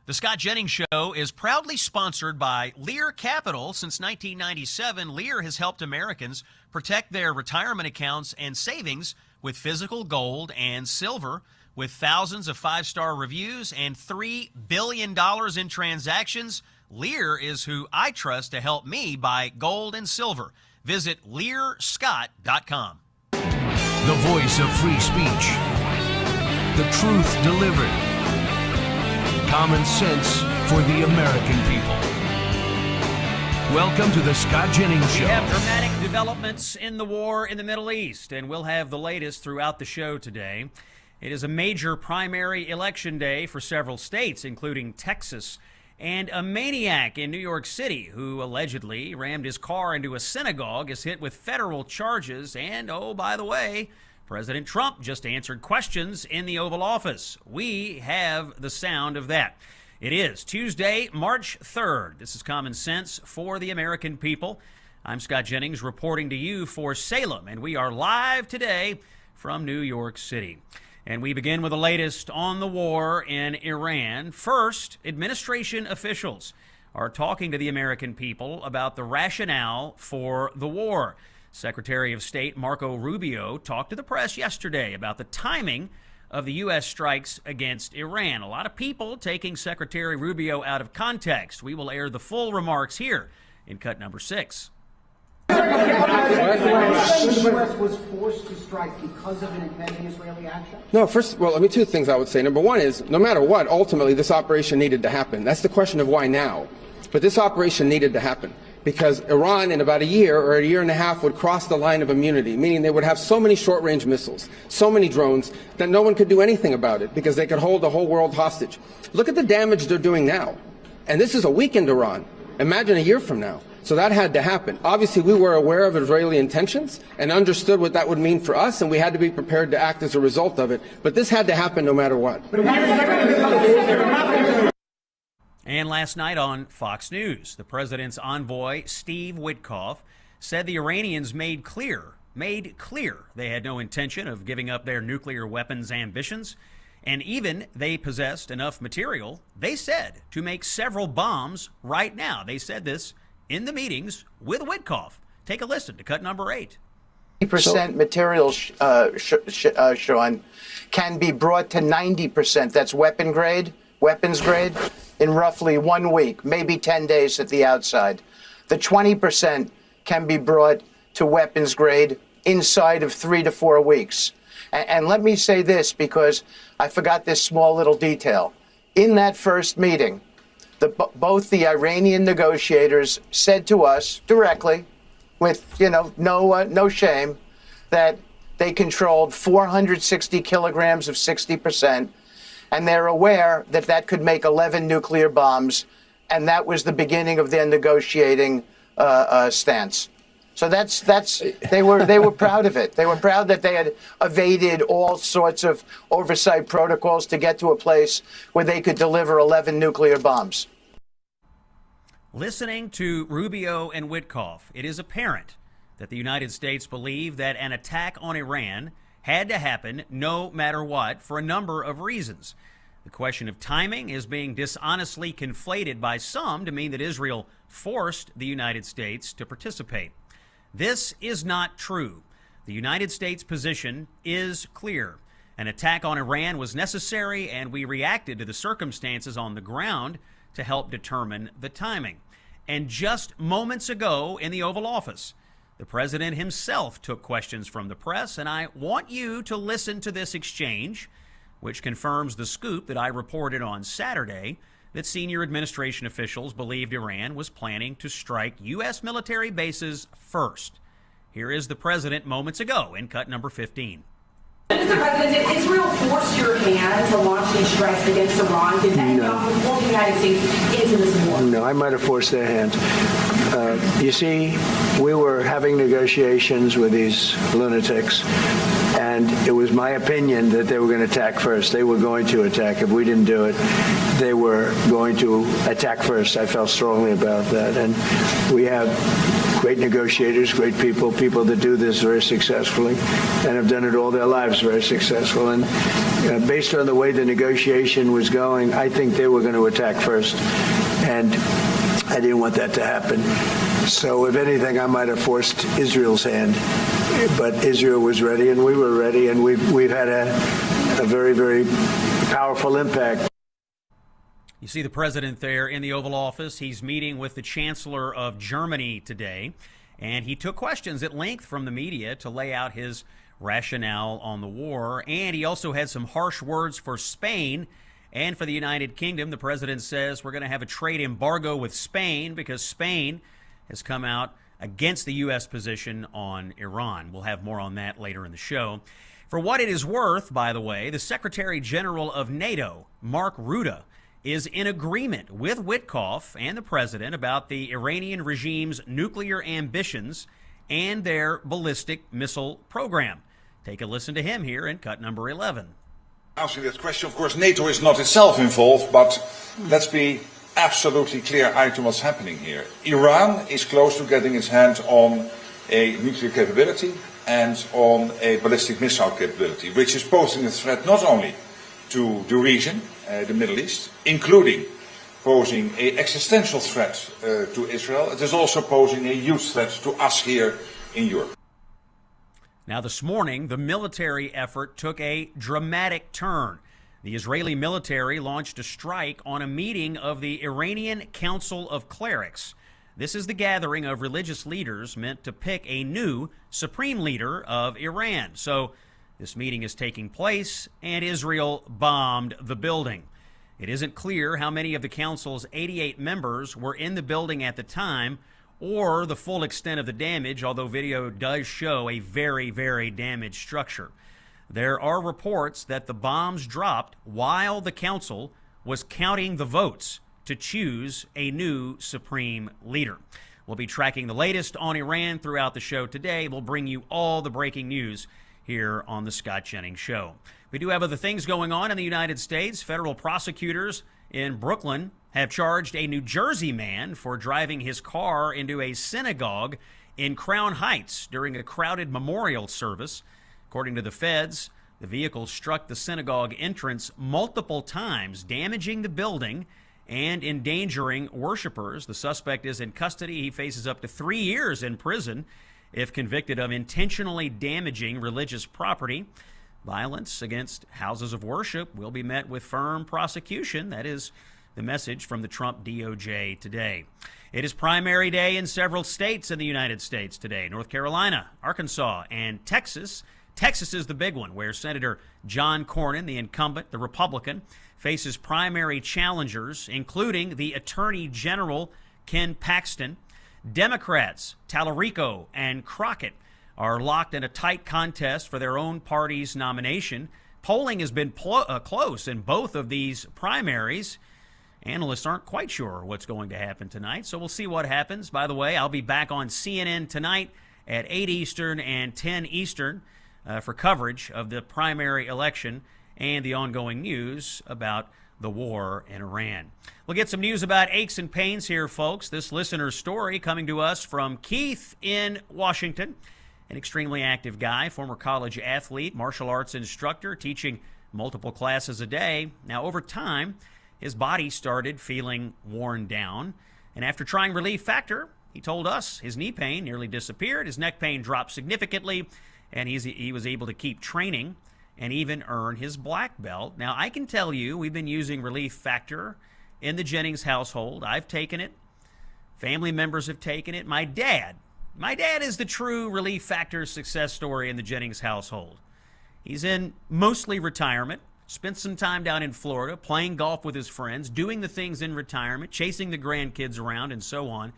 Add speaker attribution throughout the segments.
Speaker 1: The Scott Jennings Show is proudly sponsored by Lear Capital. Since 1997, Lear has helped Americans protect their retirement accounts and savings with physical gold and silver. With thousands of five-star reviews and $3 billion in transactions, Lear is who I trust to help me buy gold and silver. Visit LearScott.com.
Speaker 2: The voice of free speech. The truth delivered. Common sense for the American people. Welcome to the Scott Jennings Show.
Speaker 3: We have dramatic developments in the war in the Middle East, and we'll have the latest throughout the show today. It is a major primary election day for several states, including Texas, and a maniac in New York City who allegedly rammed his car into a synagogue is hit with federal charges. And, oh, by the way, President Trump just answered questions in the Oval Office. We have the sound of that. It is Tuesday, March 3rd. This is Common Sense for the American people. I'm Scott Jennings reporting to you for Salem, and we are live today from New York City. And we begin with the latest on the war in Iran. First, administration officials are talking to the American people about the rationale for the war. Secretary of State Marco Rubio talked to the press yesterday about the timing of the U.S. strikes against Iran. A lot of people taking Secretary Rubio out of context. We will air the full remarks here in cut number 6.
Speaker 4: The U.S. was forced to strike because of an impending Israeli action?
Speaker 5: No, two things I would say. Number one is, no matter what, ultimately this operation needed to happen. That's the question of why now. But this operation needed to happen because Iran in about a year or a year and a half would cross the line of immunity, meaning they would have so many short-range missiles, so many drones, that no one could do anything about it because they could hold the whole world hostage. Look at the damage they're doing now. And this is a weakened Iran. Imagine a year from now. So that had to happen. Obviously, we were aware of Israeli intentions and understood what that would mean for us, and we had to be prepared to act as a result of it. But this had to happen no matter what.
Speaker 3: And last night on Fox News, the president's envoy, Steve Witkoff, said the Iranians made clear they had no intention of giving up their nuclear weapons ambitions, and even they possessed enough material, they said, to make several bombs right now. They said this in the meetings with Witkoff. Take a listen to cut number 8.
Speaker 6: 90% material, Sean, can be brought to 90%. That's weapons grade, in roughly 1 week, maybe 10 days at the outside. The 20% can be brought to weapons grade inside of 3 to 4 weeks. And let me say this, because I forgot this small little detail. In that first meeting, both the Iranian negotiators said to us directly, with no shame, that they controlled 460 kilograms of 60%, and they're aware that that could make 11 nuclear bombs, and that was the beginning of their negotiating stance. So they were proud of it. They were proud that they had evaded all sorts of oversight protocols to get to a place where they could deliver 11 nuclear bombs.
Speaker 3: Listening to Rubio and Witkoff, it is apparent that the United States believed that an attack on Iran had to happen no matter what for a number of reasons. The question of timing is being dishonestly conflated by some to mean that Israel forced the United States to participate. This is not true. The United States position is clear. An attack on Iran was necessary, and we reacted to the circumstances on the ground to help determine the timing. And just moments ago in the Oval Office, the president himself took questions from the press, and I want you to listen to this exchange, which confirms the scoop that I reported on Saturday, that senior administration officials believed Iran was planning to strike U.S. military bases first. Here is the president moments ago in cut number 15.
Speaker 7: Mr. President, did Israel force your hand to launch these strikes against Iran? Did that pull the United States into this war?
Speaker 8: No, I might have forced their hand. You see, we were having negotiations with these lunatics, and it was my opinion that they were going to attack first. They were going to attack. If we didn't do it, they were going to attack first. I felt strongly about that. And we have great negotiators, great people that do this very successfully and have done it all their lives very successful. And based on the way the negotiation was going, I think they were going to attack first. And I didn't want that to happen. So if anything, I might have forced Israel's hand. But Israel was ready, and we were ready, and we've had a very, very powerful impact.
Speaker 3: You see the president there in the Oval Office. He's meeting with the Chancellor of Germany today, and he took questions at length from the media to lay out his rationale on the war. And he also had some harsh words for Spain and for the United Kingdom. The president says we're going to have a trade embargo with Spain because Spain has come out against the U.S. position on Iran. We'll have more on that later in the show. For what it is worth, by the way, the Secretary General of NATO, Mark Rutte, is in agreement with Witkoff and the president about the Iranian regime's nuclear ambitions and their ballistic missile program. Take a listen to him here in cut number 11.
Speaker 9: Answering that question, of course, NATO is not itself involved, but let's be absolutely clear-eyed to what's happening here. Iran is close to getting its hands on a nuclear capability and on a ballistic missile capability, which is posing a threat not only to the region, the Middle East, including posing an existential threat to Israel. It is also posing a huge threat to us here in Europe.
Speaker 3: Now, this morning, the military effort took a dramatic turn. The Israeli military launched a strike on a meeting of the Iranian Council of Clerics. This is the gathering of religious leaders meant to pick a new supreme leader of Iran. So this meeting is taking place, and Israel bombed the building. It isn't clear how many of the council's 88 members were in the building at the time or the full extent of the damage, although video does show a very, very damaged structure. There are reports that the bombs dropped while the council was counting the votes to choose a new supreme leader. We'll be tracking the latest on Iran throughout the show today. We'll bring you all the breaking news here on the Scott Jennings Show. We do have other things going on in the United States. Federal prosecutors in Brooklyn have charged a New Jersey man for driving his car into a synagogue in Crown Heights during a crowded memorial service. According to the feds, the vehicle struck the synagogue entrance multiple times, damaging the building and endangering worshipers. The suspect is in custody. He faces up to 3 years in prison if convicted of intentionally damaging religious property. Violence against houses of worship will be met with firm prosecution. That is the message from the Trump DOJ today. It is primary day in several states in the United States today. North Carolina, Arkansas, and Texas. Texas is the big one, where Senator John Cornyn, the incumbent, the Republican, faces primary challengers, including the Attorney General Ken Paxton. Democrats, Tallarico and Crockett, are locked in a tight contest for their own party's nomination. Polling has been close in both of these primaries. Analysts aren't quite sure what's going to happen tonight, so we'll see what happens. By the way, I'll be back on CNN tonight at 8 Eastern and 10 Eastern for coverage of the primary election and the ongoing news about the war in Iran. We'll get some news about aches and pains here, folks. This listener's story coming to us from Keith in Washington, an extremely active guy, former college athlete, martial arts instructor, teaching multiple classes a day. Now, over time, his body started feeling worn down, and after trying Relief Factor, he told us his knee pain nearly disappeared, his neck pain dropped significantly, and he was able to keep training and even earn his black belt. Now, I can tell you, we've been using Relief Factor in the Jennings household. I've taken it. Family members have taken it. My dad is the true Relief Factor success story in the Jennings household. He's in mostly retirement, spent some time down in Florida, playing golf with his friends, doing the things in retirement, chasing the grandkids around, and so on.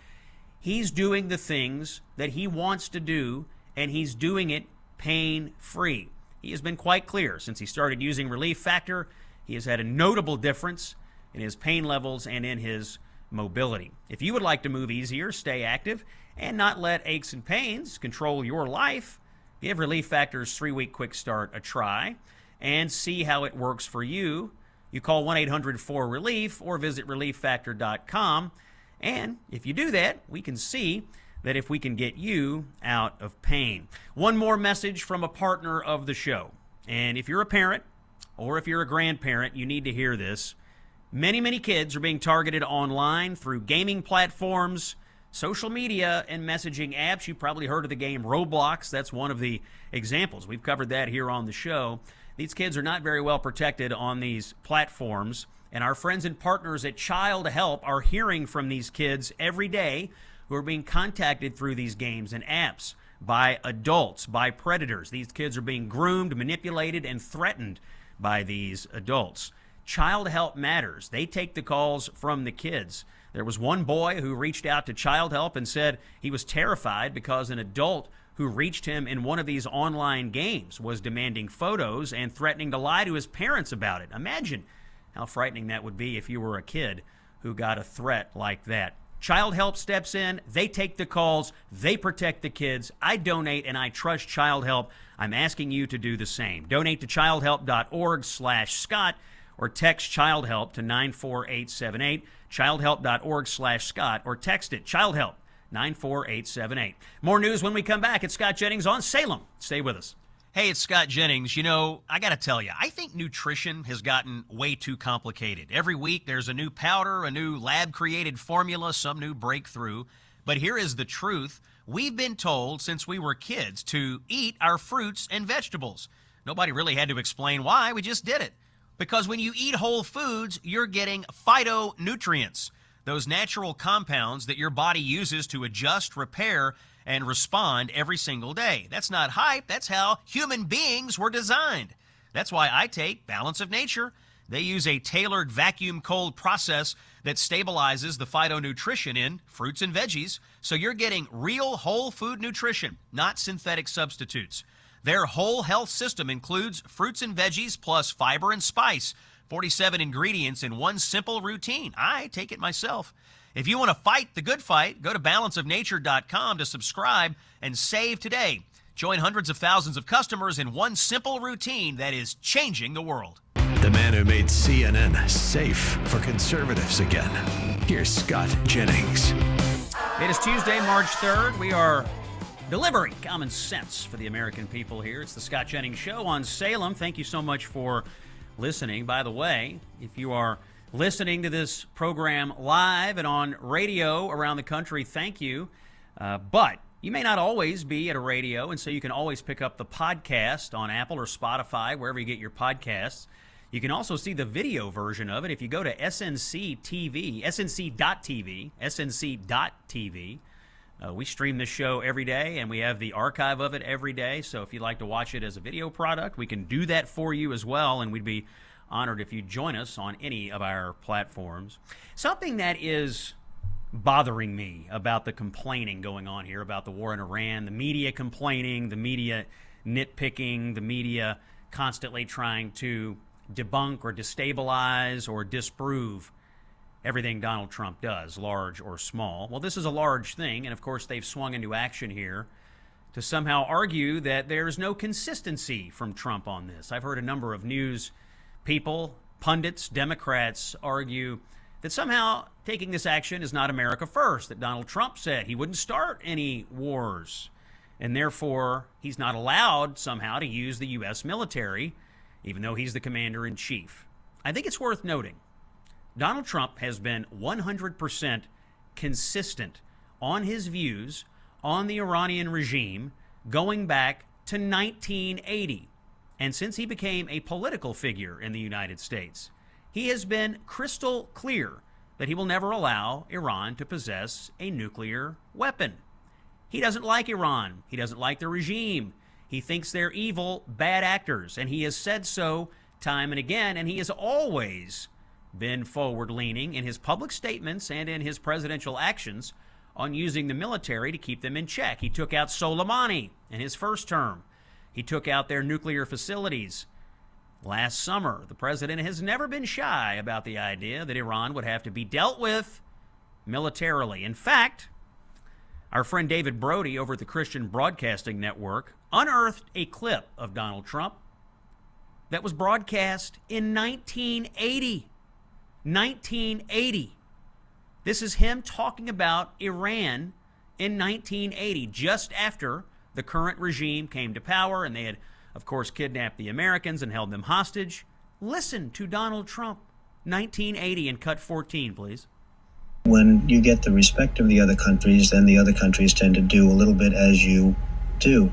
Speaker 3: He's doing the things that he wants to do, and he's doing it pain-free. He has been quite clear since he started using Relief Factor. He has had a notable difference in his pain levels and in his mobility. If you would like to move easier, stay active, and not let aches and pains control your life, give Relief Factor's 3-week quick start a try and see how it works for you. You call 1-800-4RELIEF or visit relieffactor.com. And if you do that, we can see that if we can get you out of pain. One more message from a partner of the show. And if you're a parent or if you're a grandparent, you need to hear this. Many, many kids are being targeted online through gaming platforms, social media, and messaging apps. You've probably heard of the game Roblox. That's one of the examples. We've covered that here on the show. These kids are not very well protected on these platforms, and our friends and partners at Child Help are hearing from these kids every day who are being contacted through these games and apps by adults, by predators. These kids are being groomed, manipulated, and threatened by these adults. Child Help matters. They take the calls from the kids. There was one boy who reached out to Child Help and said he was terrified because an adult who reached him in one of these online games was demanding photos and threatening to lie to his parents about it. Imagine how frightening that would be if you were a kid who got a threat like that. Child Help steps in. They take the calls. They protect the kids. I donate and I trust Child Help. I'm asking you to do the same. Donate to childhelp.org/Scott or text Child Help to 94878. childhelp.org/Scott or text it. Child Help 94878. More news when we come back. It's Scott Jennings on Salem. Stay with us.
Speaker 1: Hey, it's Scott Jennings. You know, I got to tell you, I think nutrition has gotten way too complicated. Every week there's a new powder, a new lab-created formula, some new breakthrough. But here is the truth. We've been told since we were kids to eat our fruits and vegetables. Nobody really had to explain why. We just did it. Because when you eat whole foods, you're getting phytonutrients, those natural compounds that your body uses to adjust, repair, and respond every single day. That's not hype. That's how human beings were designed. That's why I take Balance of Nature. They use a tailored vacuum cold process that stabilizes the phytonutrition in fruits and veggies, so you're getting real whole food nutrition, not synthetic substitutes. Their whole health system includes fruits and veggies plus fiber and spice, 47 ingredients in one simple routine. I take it myself. If you want to fight the good fight, go to balanceofnature.com to subscribe and save today. Join hundreds of thousands of customers in one simple routine that is changing the world.
Speaker 2: The man who made CNN safe for conservatives again. Here's Scott Jennings.
Speaker 3: It is Tuesday, March 3rd. We are delivering common sense for the American people here. It's the Scott Jennings Show on Salem. Thank you so much for listening. By the way, if you are listening to this program live and on radio around the country, thank you. But you may not always be at a radio, and so you can always pick up the podcast on Apple or Spotify, wherever you get your podcasts. You can also see the video version of it if you go to SNC.TV. We stream this show every day, and we have the archive of it every day. So if you'd like to watch it as a video product, we can do that for you as well, and we'd be honored if you join us on any of our platforms. Something that is bothering me about the complaining going on here about the war in Iran, the media complaining, the media nitpicking, the media constantly trying to debunk or destabilize or disprove everything Donald Trump does, large or small. Well, this is a large thing, and of course they've swung into action here to somehow argue that there's no consistency from Trump on this. I've heard a number of news people, pundits, Democrats argue that somehow taking this action is not America first, that Donald Trump said he wouldn't start any wars, and therefore he's not allowed somehow to use the U.S. military, even though he's the commander-in-chief. I think it's worth noting, Donald Trump has been 100% consistent on his views on the Iranian regime going back to 1980. And since he became a political figure in the United States, he has been crystal clear that he will never allow Iran to possess a nuclear weapon. He doesn't like Iran. He doesn't like the regime. He thinks they're evil, bad actors, and he has said so time and again, and he has always been forward-leaning in his public statements and in his presidential actions on using the military to keep them in check. He took out Soleimani in his first term. He took out their nuclear facilities. Last summer, the president has never been shy about the idea that Iran would have to be dealt with militarily. In fact, our friend David Brody over at the Christian Broadcasting Network unearthed a clip of Donald Trump that was broadcast in 1980. 1980. This is him talking about Iran in 1980, just after the current regime came to power, and they had, of course, kidnapped the Americans and held them hostage. Listen to Donald Trump, 1980, and cut 14, please.
Speaker 10: When you get the respect of the other countries, then the other countries tend to do a little bit as you do,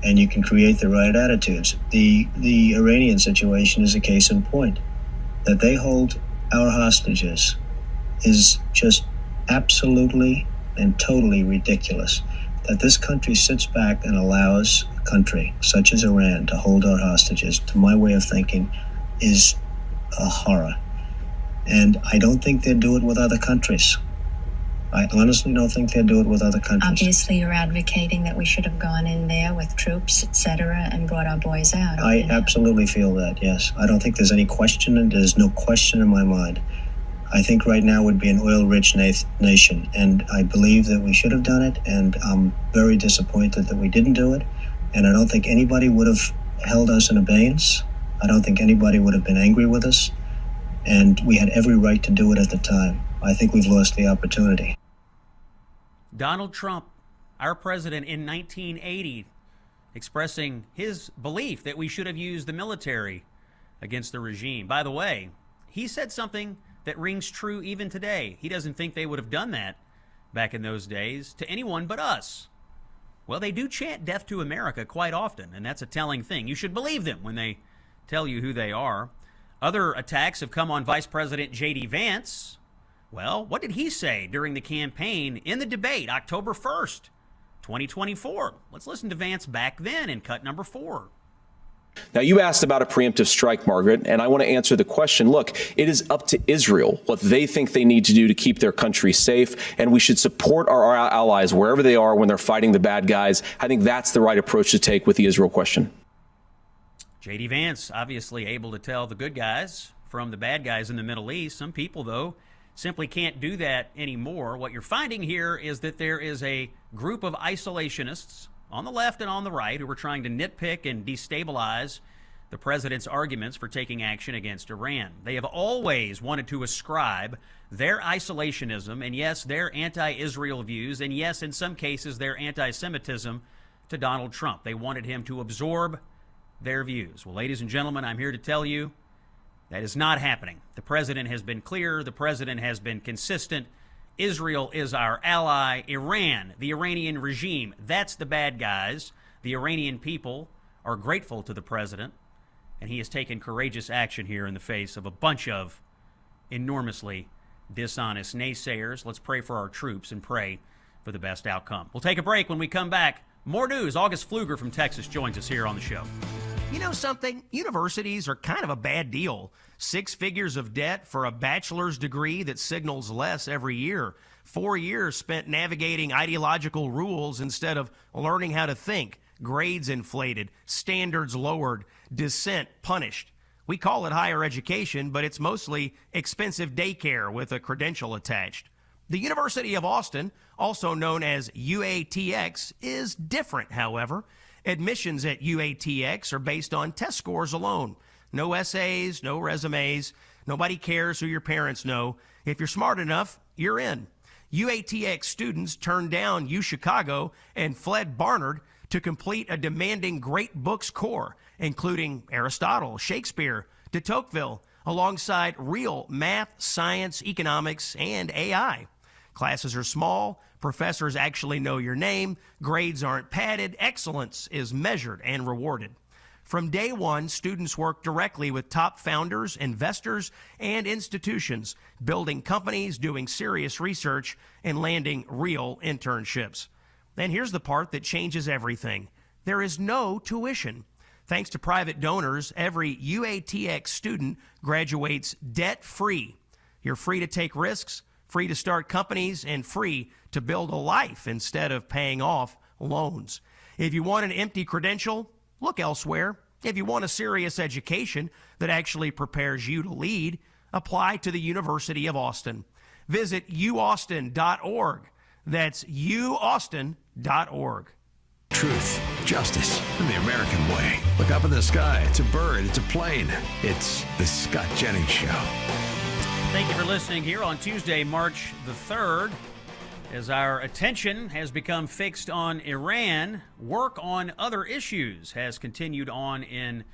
Speaker 10: and you can create the right attitudes. The Iranian situation is a case in point. That they hold our hostages is just absolutely and totally ridiculous. That this country sits back and allows a country such as Iran to hold our hostages, to my way of thinking, is a horror. And I don't think they'd do it with other countries. I honestly don't think they'd do it with other countries.
Speaker 11: Obviously, you're advocating that we should have gone in there with troops, etc., and brought our boys out.
Speaker 10: I absolutely feel that, yes. I don't think there's any question, and there's no question in my mind. I think right now would be an oil-rich nation, and I believe that we should have done it, and I'm very disappointed that we didn't do it, and I don't think anybody would have held us in abeyance. I don't think anybody would have been angry with us, and we had every right to do it at the time. I think we've lost the opportunity.
Speaker 3: Donald Trump, our president in 1980, expressing his belief that we should have used the military against the regime. By the way, he said something that rings true even today. He doesn't think they would have done that back in those days to anyone but us. Well, they do chant death to America quite often, and that's a telling thing. You should believe them when they tell you who they are. Other attacks have come on Vice President J.D. Vance. Well, what did he say during the campaign in the debate, October 1st, 2024? Let's listen to Vance back then in cut number 4.
Speaker 12: Now, you asked about a preemptive strike, Margaret, and I want to answer the question. Look, it is up to Israel what they think they need to do to keep their country safe, and we should support our allies wherever they are when they're fighting the bad guys. I think that's the right approach to take with the Israel question.
Speaker 3: J.D. Vance obviously able to tell the good guys from the bad guys in the Middle East. Some people, though, simply can't do that anymore. What you're finding here is that there is a group of isolationists on the left and on the right who are trying to nitpick and destabilize the president's arguments for taking action against Iran. They have always wanted to ascribe their isolationism and, yes, their anti-Israel views and, yes, in some cases, their anti-Semitism to Donald Trump. They wanted him to absorb their views. Well, ladies and gentlemen, I'm here to tell you that is not happening. The president has been clear. The president has been consistent. Israel is our ally. Iran, the Iranian regime, that's the bad guys. The Iranian people are grateful to the president, and he has taken courageous action here in the face of a bunch of enormously dishonest naysayers. Let's pray for our troops and pray for the best outcome. We'll take a break. When we come back, more news. August Pfluger from Texas joins us here on the show.
Speaker 1: You know something? Universities are kind of a bad deal. 6 figures of debt for a bachelor's degree that signals less every year. 4 years spent navigating ideological rules instead of learning how to think. Grades inflated, standards lowered, dissent punished. We call it higher education, but it's mostly expensive daycare with a credential attached. The University of Austin, also known as UATX, is different, however. Admissions at UATX are based on test scores alone. No essays, no resumes. Nobody cares who your parents know. If you're smart enough, you're in. UATX students turned down UChicago and fled Barnard to complete a demanding great books core, including Aristotle, Shakespeare, de Tocqueville, alongside real math, science, economics, and AI. Classes are small, professors actually know your name, grades aren't padded, excellence is measured and rewarded. From day one, students work directly with top founders, investors, and institutions, building companies, doing serious research, and landing real internships. And here's the part that changes everything. There is no tuition. Thanks to private donors, every UATX student graduates debt-free. You're free to take risks, free to start companies, and free to build a life instead of paying off loans. If you want an empty credential, look elsewhere. If you want a serious education that actually prepares you to lead, apply to the University of Austin. Visit uaustin.org. That's uaustin.org.
Speaker 2: Truth, justice, and the American way. Look up in the sky. It's a bird. It's a plane. It's the Scott Jennings Show.
Speaker 3: Thank you for listening here on Tuesday, March the 3rd. As our attention has become fixed on Iran, work on other issues has continued on in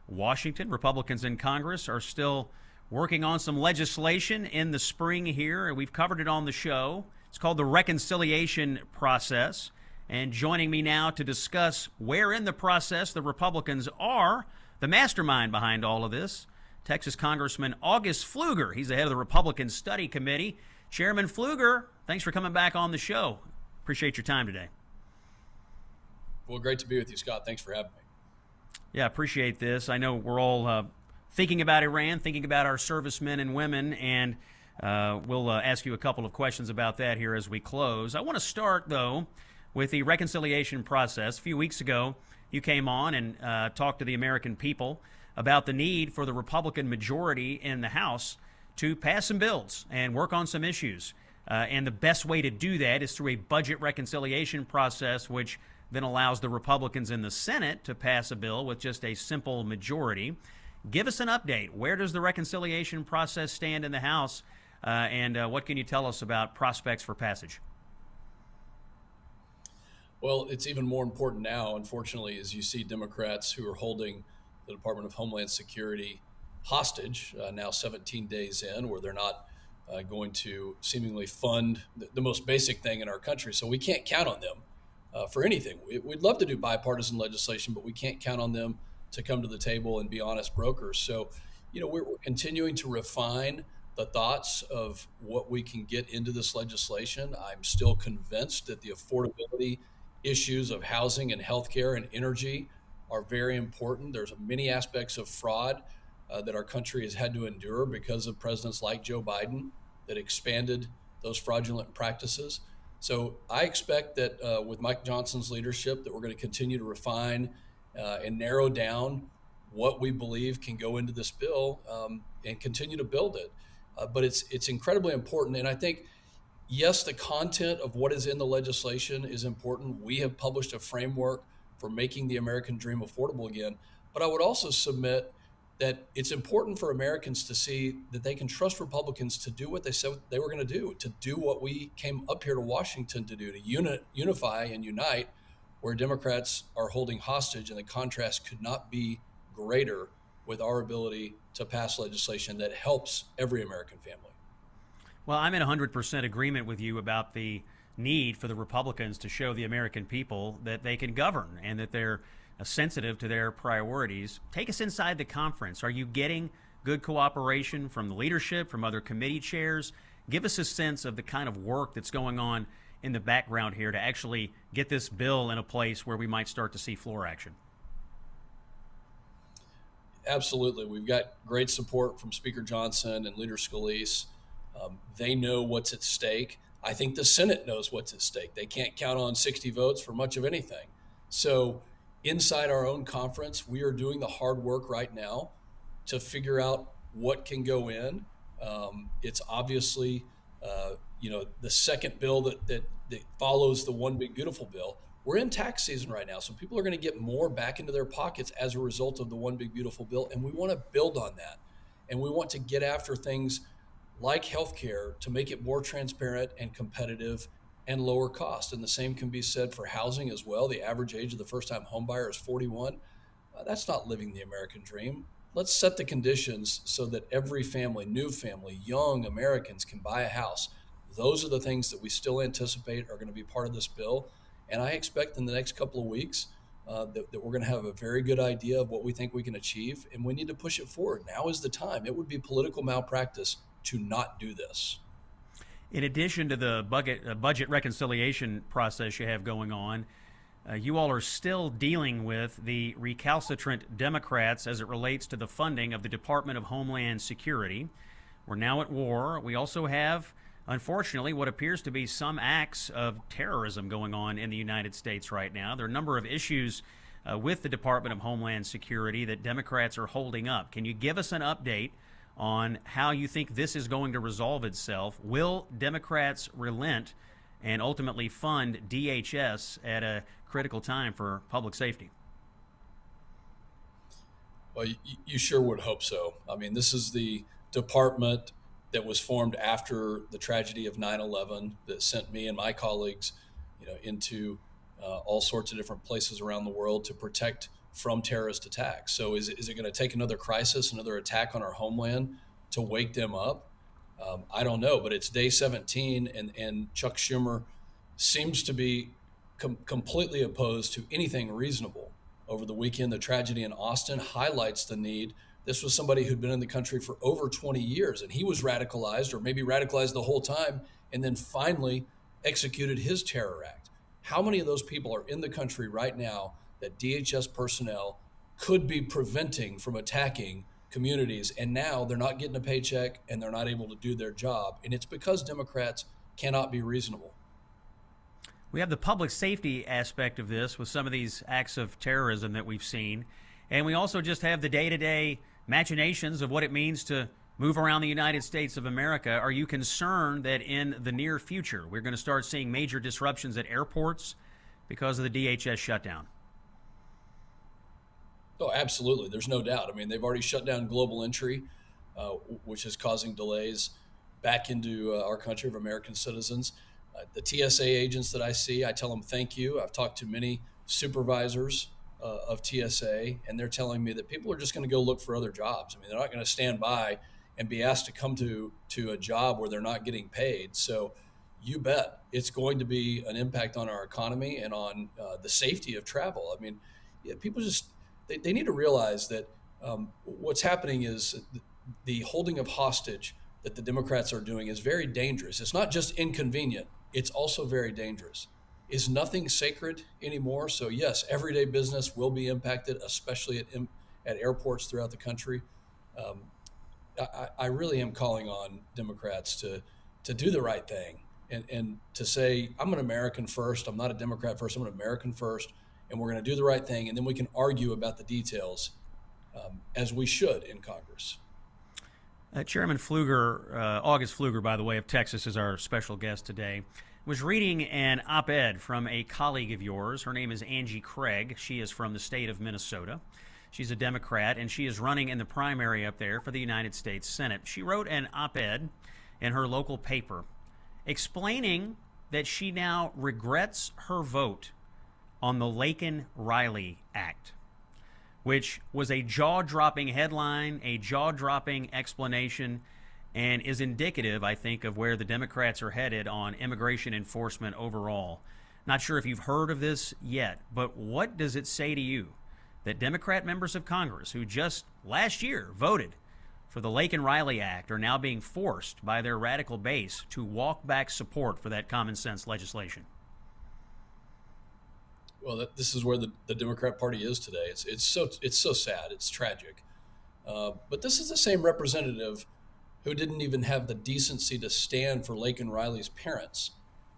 Speaker 3: Washington. Republicans in Congress are still working on some legislation in the spring here, and we've covered it on the show. It's called the reconciliation process. And joining me now to discuss where in the process the Republicans are, the mastermind behind all of this, Texas Congressman August Pfluger. He's the head of the Republican Study Committee. Chairman Pfluger, thanks for coming back on the show. Appreciate your time today.
Speaker 13: Well, great to be with you, Scott. Thanks for having me.
Speaker 3: Yeah, appreciate this. I know we're all thinking about Iran, thinking about our servicemen and women, and we'll ask you a couple of questions about that here as we close. I want to start, though, with the reconciliation process. A few weeks ago, you came on and talked to the American people about the need for the Republican majority in the House to pass some bills and work on some issues. And the best way to do that is through a budget reconciliation process, which then allows the Republicans in the Senate to pass a bill with just a simple majority. Give us an update. Where does the reconciliation process stand in the House? And what can you tell us about prospects for passage?
Speaker 13: Well, it's even more important now, unfortunately, as you see Democrats who are holding the Department of Homeland Security hostage, now 17 days in, where they're not going to seemingly fund the most basic thing in our country. So we can't count on them for anything. We'd love to do bipartisan legislation, but we can't count on them to come to the table and be honest brokers. So, we're continuing to refine the thoughts of what we can get into this legislation. I'm still convinced that the affordability issues of housing and healthcare and energy are very important. There's many aspects of fraud that our country has had to endure because of presidents like Joe Biden that expanded those fraudulent practices. So I expect that with Mike Johnson's leadership that we're going to continue to refine and narrow down what we believe can go into this bill and continue to build it. But it's incredibly important. And I think, yes, the content of what is in the legislation is important. We have published a framework for making the American dream affordable again. But I would also submit that it's important for Americans to see that they can trust Republicans to do what they said they were going to do what we came up here to Washington to do, to unify and unite, where Democrats are holding hostage, and the contrast could not be greater with our ability to pass legislation that helps every American family.
Speaker 3: Well, I'm in 100% agreement with you about the need for the Republicans to show the American people that they can govern and that they're sensitive to their priorities. Take us inside the conference. Are you getting good cooperation from the leadership, from other committee chairs? Give us a sense of the kind of work that's going on in the background here to actually get this bill in a place where we might start to see floor action.
Speaker 13: Absolutely. We've got great support from Speaker Johnson and Leader Scalise. They know what's at stake. I think the Senate knows what's at stake. They can't count on 60 votes for much of anything. So inside our own conference, we are doing the hard work right now to figure out what can go in. It's obviously, the second bill that follows the One Big Beautiful Bill. We're in tax season right now, so people are going to get more back into their pockets as a result of the One Big Beautiful Bill, and we want to build on that. And we want to get after things like healthcare to make it more transparent and competitive and lower cost. And the same can be said for housing as well. The average age of the first-time home buyer is 41. That's not living the American dream. Let's set the conditions so that every family, new family, young Americans can buy a house. Those are the things that we still anticipate are going to be part of this bill. And I expect in the next couple of weeks that we're going to have a very good idea of what we think we can achieve. And we need to push it forward. Now is the time. It would be political malpractice to not do this.
Speaker 3: In addition to the budget reconciliation process you have going on, you all are still dealing with the recalcitrant Democrats as it relates to the funding of the Department of Homeland Security. We're now at war. We also have, unfortunately, what appears to be some acts of terrorism going on in the United States right now. There are a number of issues with the Department of Homeland Security that Democrats are holding up. Can you give us an update on how you think this is going to resolve itself? Will Democrats relent and ultimately fund DHS at a critical time for public safety?
Speaker 13: Well, you sure would hope so. I mean, this is the department that was formed after the tragedy of 9/11 that sent me and my colleagues, into all sorts of different places around the world to protect from terrorist attacks. So is it going to take another crisis, another attack on our homeland to wake them up? I don't know, but it's day 17, and Chuck Schumer seems to be completely opposed to anything reasonable. Over the weekend, the tragedy in Austin highlights the need. This was somebody who'd been in the country for over 20 years, and he was radicalized, or maybe radicalized the whole time, and then finally executed his terror act. How many of those people are in the country right now that DHS personnel could be preventing from attacking communities, and now they're not getting a paycheck and they're not able to do their job? And it's because Democrats cannot be reasonable.
Speaker 3: We have the public safety aspect of this with some of these acts of terrorism that we've seen. And we also just have the day-to-day machinations of what it means to move around the United States of America. Are you concerned that in the near future we're going to start seeing major disruptions at airports because of the DHS shutdown?
Speaker 13: Oh, absolutely. There's no doubt. I mean, they've already shut down global entry, which is causing delays back into our country of American citizens. The TSA agents that I see, I tell them thank you. I've talked to many supervisors of TSA, and they're telling me that people are just going to go look for other jobs. I mean, they're not going to stand by and be asked to come to a job where they're not getting paid. So you bet it's going to be an impact on our economy and on the safety of travel. I mean, people just, they need to realize that what's happening is the holding of hostage that the Democrats are doing is very dangerous. It's not just inconvenient. It's also very dangerous. Is nothing sacred anymore? So yes, everyday business will be impacted, especially at airports throughout the country. I really am calling on Democrats to do the right thing and to say, I'm an American first. I'm not a Democrat first. I'm an American first, and we're going to do the right thing. And then we can argue about the details as we should in Congress.
Speaker 3: Chairman Pfluger, August Pfluger, by the way, of Texas, is our special guest today, was reading an op-ed from a colleague of yours. Her name is Angie Craig. She is from the state of Minnesota. She's a Democrat, and she is running in the primary up there for the United States Senate. She wrote an op-ed in her local paper explaining that she now regrets her vote on the Laken-Riley Act, which was a jaw-dropping headline, a jaw-dropping explanation, and is indicative, I think, of where the Democrats are headed on immigration enforcement overall. Not sure if you've heard of this yet, but what does it say to you that Democrat members of Congress who just last year voted for the Laken-Riley Act are now being forced by their radical base to walk back support for that common sense legislation?
Speaker 13: Well, this is where the Democrat Party is today. It's so sad. It's tragic. But this is the same representative who didn't even have the decency to stand for Laken-Riley's parents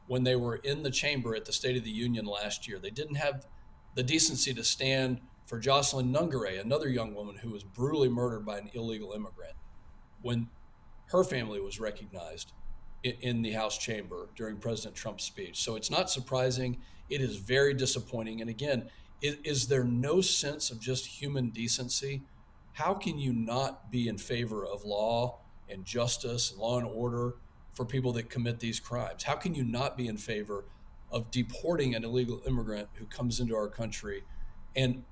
Speaker 13: when they were in the chamber at the State of the Union last year. They didn't have the decency to stand for Jocelyn Nungare, another young woman who was brutally murdered by an illegal immigrant, when her family was recognized in the House chamber during President Trump's speech. So it's not surprising. It is very disappointing. And again, is there no sense of just human decency? How can you not be in favor of law and justice and law and order for people that commit these crimes? How can you not be in favor of deporting an illegal immigrant who comes into our country and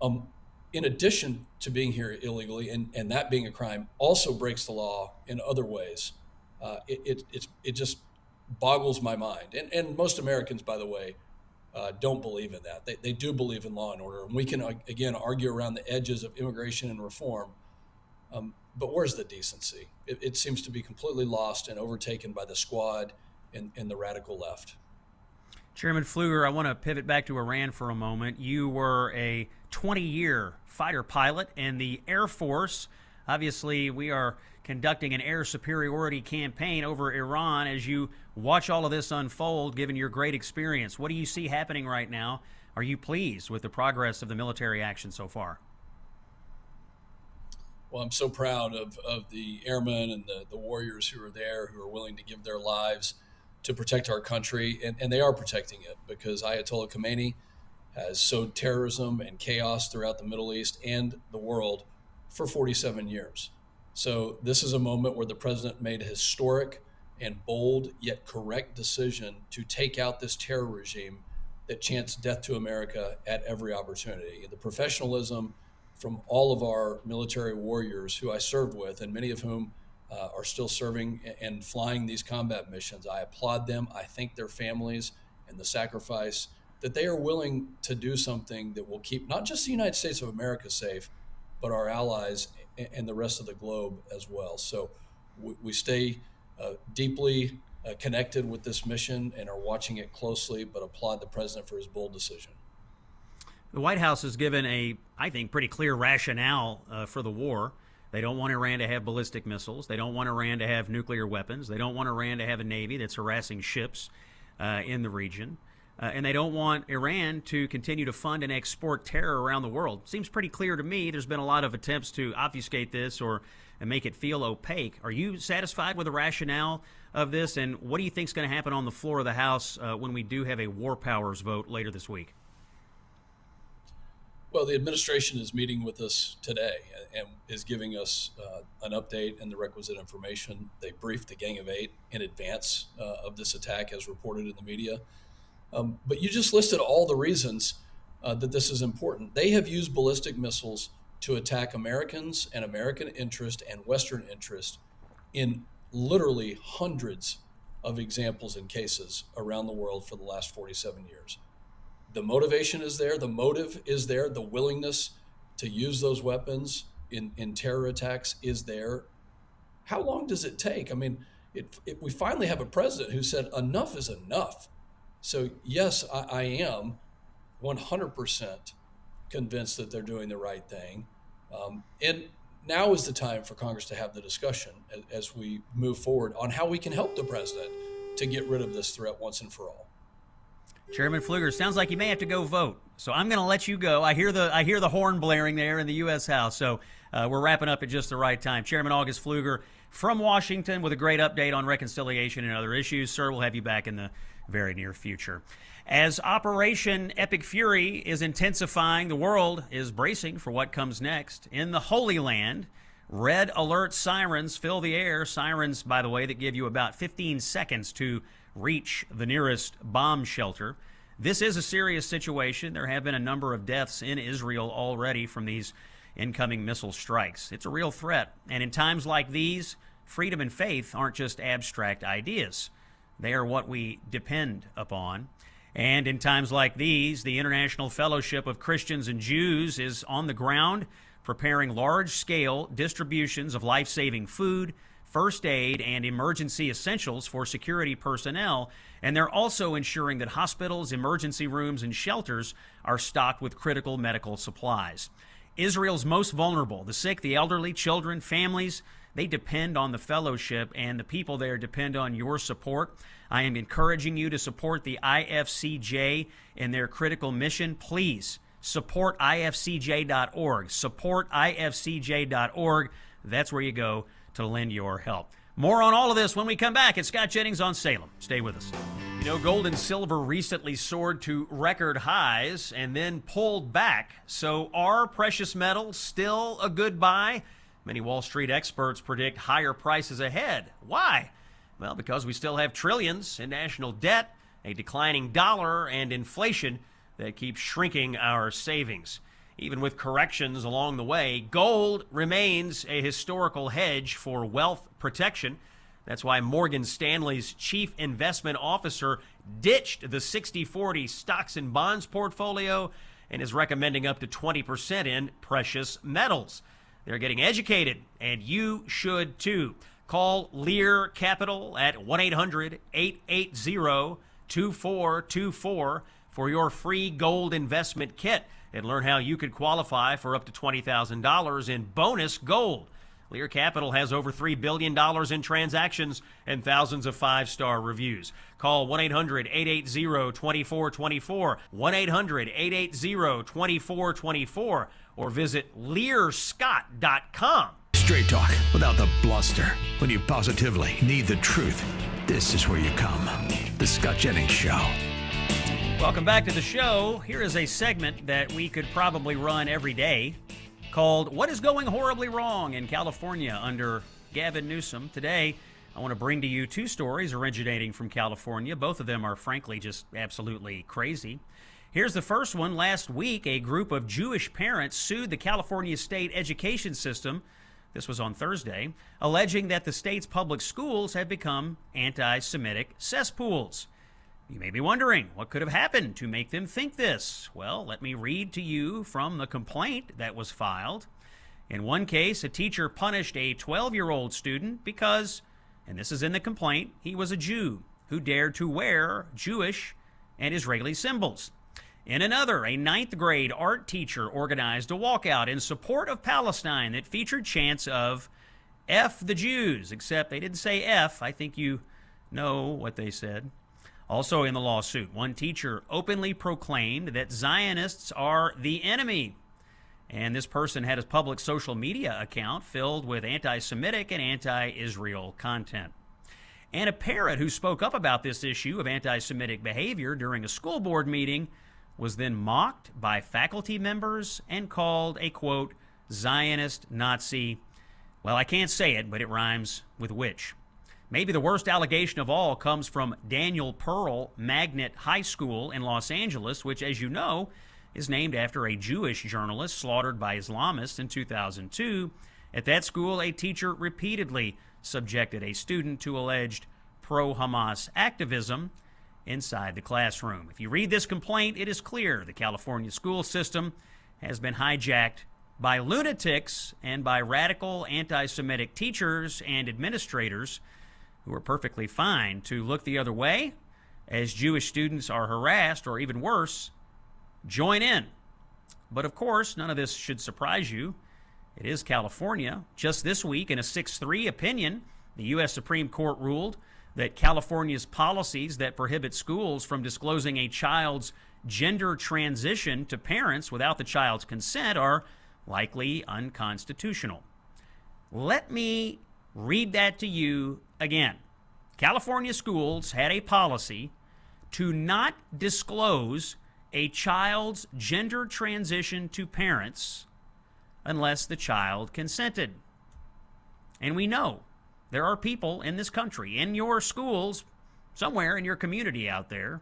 Speaker 13: in addition to being here illegally and that being a crime, also breaks the law in other ways? It just boggles my mind. And most Americans, by the way, don't believe in that. They do believe in law and order. And we can, again, argue around the edges of immigration and reform. But where's the decency? It seems to be completely lost and overtaken by the squad and the radical left.
Speaker 3: Chairman Pfluger, I want to pivot back to Iran for a moment. You were a 20-year fighter pilot in the Air Force. Obviously, we are conducting an air superiority campaign over Iran as you watch all of this unfold, given your great experience. What do you see happening right now? Are you pleased with the progress of the military action so far?
Speaker 13: Well, I'm so proud of the airmen and the warriors who are there, who are willing to give their lives to protect our country, and they are protecting it, because Ayatollah Khomeini has sowed terrorism and chaos throughout the Middle East and the world for 47 years. So this is a moment where the president made a historic and bold yet correct decision to take out this terror regime that chants death to America at every opportunity. The professionalism from all of our military warriors who I served with, and many of whom are still serving and flying these combat missions, I applaud them. I thank their families and the sacrifice that they are willing to do something that will keep not just the United States of America safe, but our allies and the rest of the globe as well. So we stay deeply connected with this mission and are watching it closely, but applaud the president for his bold decision.
Speaker 3: The White House has given I think, pretty clear rationale for the war. They don't want Iran to have ballistic missiles. They don't want Iran to have nuclear weapons. They don't want Iran to have a navy that's harassing ships in the region. And they don't want Iran to continue to fund and export terror around the world. Seems pretty clear to me. There's been a lot of attempts to obfuscate this or make it feel opaque. Are you satisfied with the rationale of this? And what do you think is going to happen on the floor of the House when we do have a war powers vote later this week?
Speaker 13: Well, the administration is meeting with us today and is giving us an update and the requisite information. They briefed the Gang of Eight in advance of this attack, as reported in the media. But you just listed all the reasons that this is important. They have used ballistic missiles to attack Americans and American interest and Western interest in literally hundreds of examples and cases around the world for the last 47 years. The motivation is there, the motive is there, the willingness to use those weapons in terror attacks is there. How long does it take? I mean, we finally have a president who said enough is enough. So yes, I am 100% convinced that they're doing the right thing. And now is the time for Congress to have the discussion as we move forward on how we can help the president to get rid of this threat once and for all.
Speaker 3: Chairman Pfluger, sounds like you may have to go vote. So I'm going to let you go. I hear the horn blaring there in the U.S. House. So we're wrapping up at just the right time. Chairman August Pfluger from Washington with a great update on reconciliation and other issues. Sir, we'll have you back in the very near future. As Operation Epic Fury is intensifying, the world is bracing for what comes next. In the Holy Land, red alert sirens fill the air. Sirens, by the way, that give you about 15 seconds to reach the nearest bomb shelter. This is a serious situation. There have been a number of deaths in Israel already from these incoming missile strikes. It's a real threat. And in times like these, freedom and faith aren't just abstract ideas. They are what we depend upon. And in times like these, the International Fellowship of Christians and Jews is on the ground preparing large-scale distributions of life-saving food, first aid, and emergency essentials for security personnel, and they're also ensuring that hospitals, emergency rooms, and shelters are stocked with critical medical supplies. Israel's most vulnerable, the sick, the elderly, children, families, they depend on the fellowship, and the people there depend on your support. I am encouraging you to support the IFCJ in their critical mission. Please support ifcj.org. Support ifcj.org. That's where you go to lend your help. More on all of this when we come back. It's Scott Jennings on Salem. Stay with us. You know, gold and silver recently soared to record highs and then pulled back. So are precious metals still a good buy? Many Wall Street experts predict higher prices ahead. Why? Well, because we still have trillions in national debt, a declining dollar, and inflation that keeps shrinking our savings. Even with corrections along the way, gold remains a historical hedge for wealth protection. That's why Morgan Stanley's chief investment officer ditched the 60-40 stocks and bonds portfolio and is recommending up to 20% in precious metals. They're getting educated, and you should too. Call Lear Capital at 1-800-880-2424 for your free gold investment kit and learn how you could qualify for up to $20,000 in bonus gold. Lear Capital has over $3 billion in transactions and thousands of five-star reviews. Call 1-800-880-2424, 1-800-880-2424, or visit learscott.com.
Speaker 2: Straight talk without the bluster. When you positively need the truth, this is where you come. The Scott Jennings Show.
Speaker 3: Welcome back to the show. Here is a segment that we could probably run every day called What is Going Horribly Wrong in California under Gavin Newsom. Today, I want to bring to you two stories originating from California. Both of them are frankly just absolutely crazy. Here's the first one. Last week, a group of Jewish parents sued the California state education system. This was on Thursday, alleging that the state's public schools have become anti-Semitic cesspools. You may be wondering, what could have happened to make them think this? Well, let me read to you from the complaint that was filed. In one case, a teacher punished a 12-year-old student because, and this is in the complaint, he was a Jew who dared to wear Jewish and Israeli symbols. In another, a 9th grade art teacher organized a walkout in support of Palestine that featured chants of F the Jews, except they didn't say F. I think you know what they said. Also in the lawsuit, one teacher openly proclaimed that Zionists are the enemy. And this person had his public social media account filled with anti-Semitic and anti-Israel content. And a parent who spoke up about this issue of anti-Semitic behavior during a school board meeting was then mocked by faculty members and called a, quote, Zionist Nazi. Well, I can't say it, but it rhymes with witch. Maybe the worst allegation of all comes from Daniel Pearl Magnet High School in Los Angeles, which, as you know, is named after a Jewish journalist slaughtered by Islamists in 2002. At that school, a teacher repeatedly subjected a student to alleged pro-Hamas activism inside the classroom. If you read this complaint, it is clear the California school system has been hijacked by lunatics and by radical anti-Semitic teachers and administrators who are perfectly fine to look the other way as Jewish students are harassed, or even worse, join in. But of course, none of this should surprise you. It is California. Just this week, in a 6-3 opinion, the U.S. Supreme Court ruled that California's policies that prohibit schools from disclosing a child's gender transition to parents without the child's consent are likely unconstitutional. Let me read that to you again. California schools had a policy to not disclose a child's gender transition to parents unless the child consented. And we know there are people in this country, in your schools, somewhere in your community out there,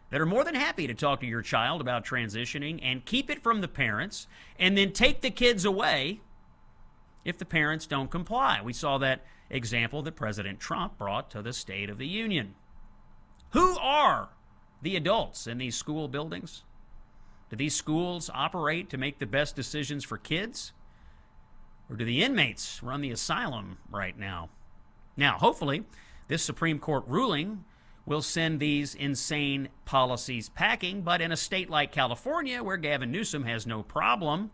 Speaker 3: that are more than happy to talk to your child about transitioning and keep it from the parents and then take the kids away if the parents don't comply. We saw that example that President Trump brought to the State of the Union. Who are the adults in these school buildings? Do these schools operate to make the best decisions for kids? Or do the inmates run the asylum right now? Now, hopefully, this Supreme Court ruling will send these insane policies packing, but in a state like California, where Gavin Newsom has no problem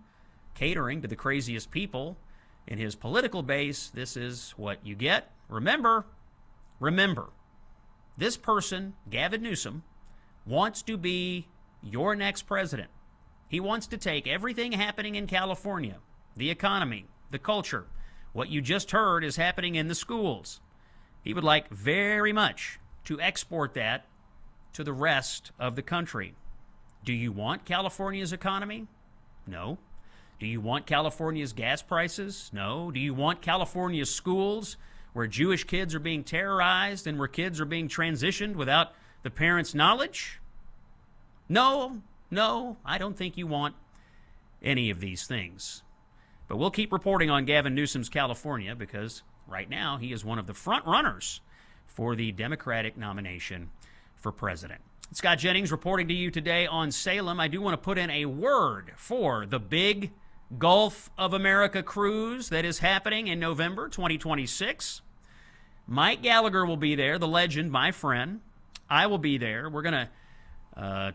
Speaker 3: catering to the craziest people in his political base, this is what you get. Remember, this person, Gavin Newsom, wants to be your next president. He wants to take everything happening in California, the economy, the culture, what you just heard is happening in the schools. He would like very much to export that to the rest of the country. Do you want California's economy? No. Do you want California's gas prices? No. Do you want California's schools where Jewish kids are being terrorized and where kids are being transitioned without the parents' knowledge? No, I don't think you want any of these things. But we'll keep reporting on Gavin Newsom's California because right now he is one of the front runners for the Democratic nomination for president. Scott Jennings reporting to you today on Salem. I do want to put in a word for the big Gulf of America cruise that is happening in November 2026. Mike Gallagher will be there, the legend, my friend. I will be there. We're going to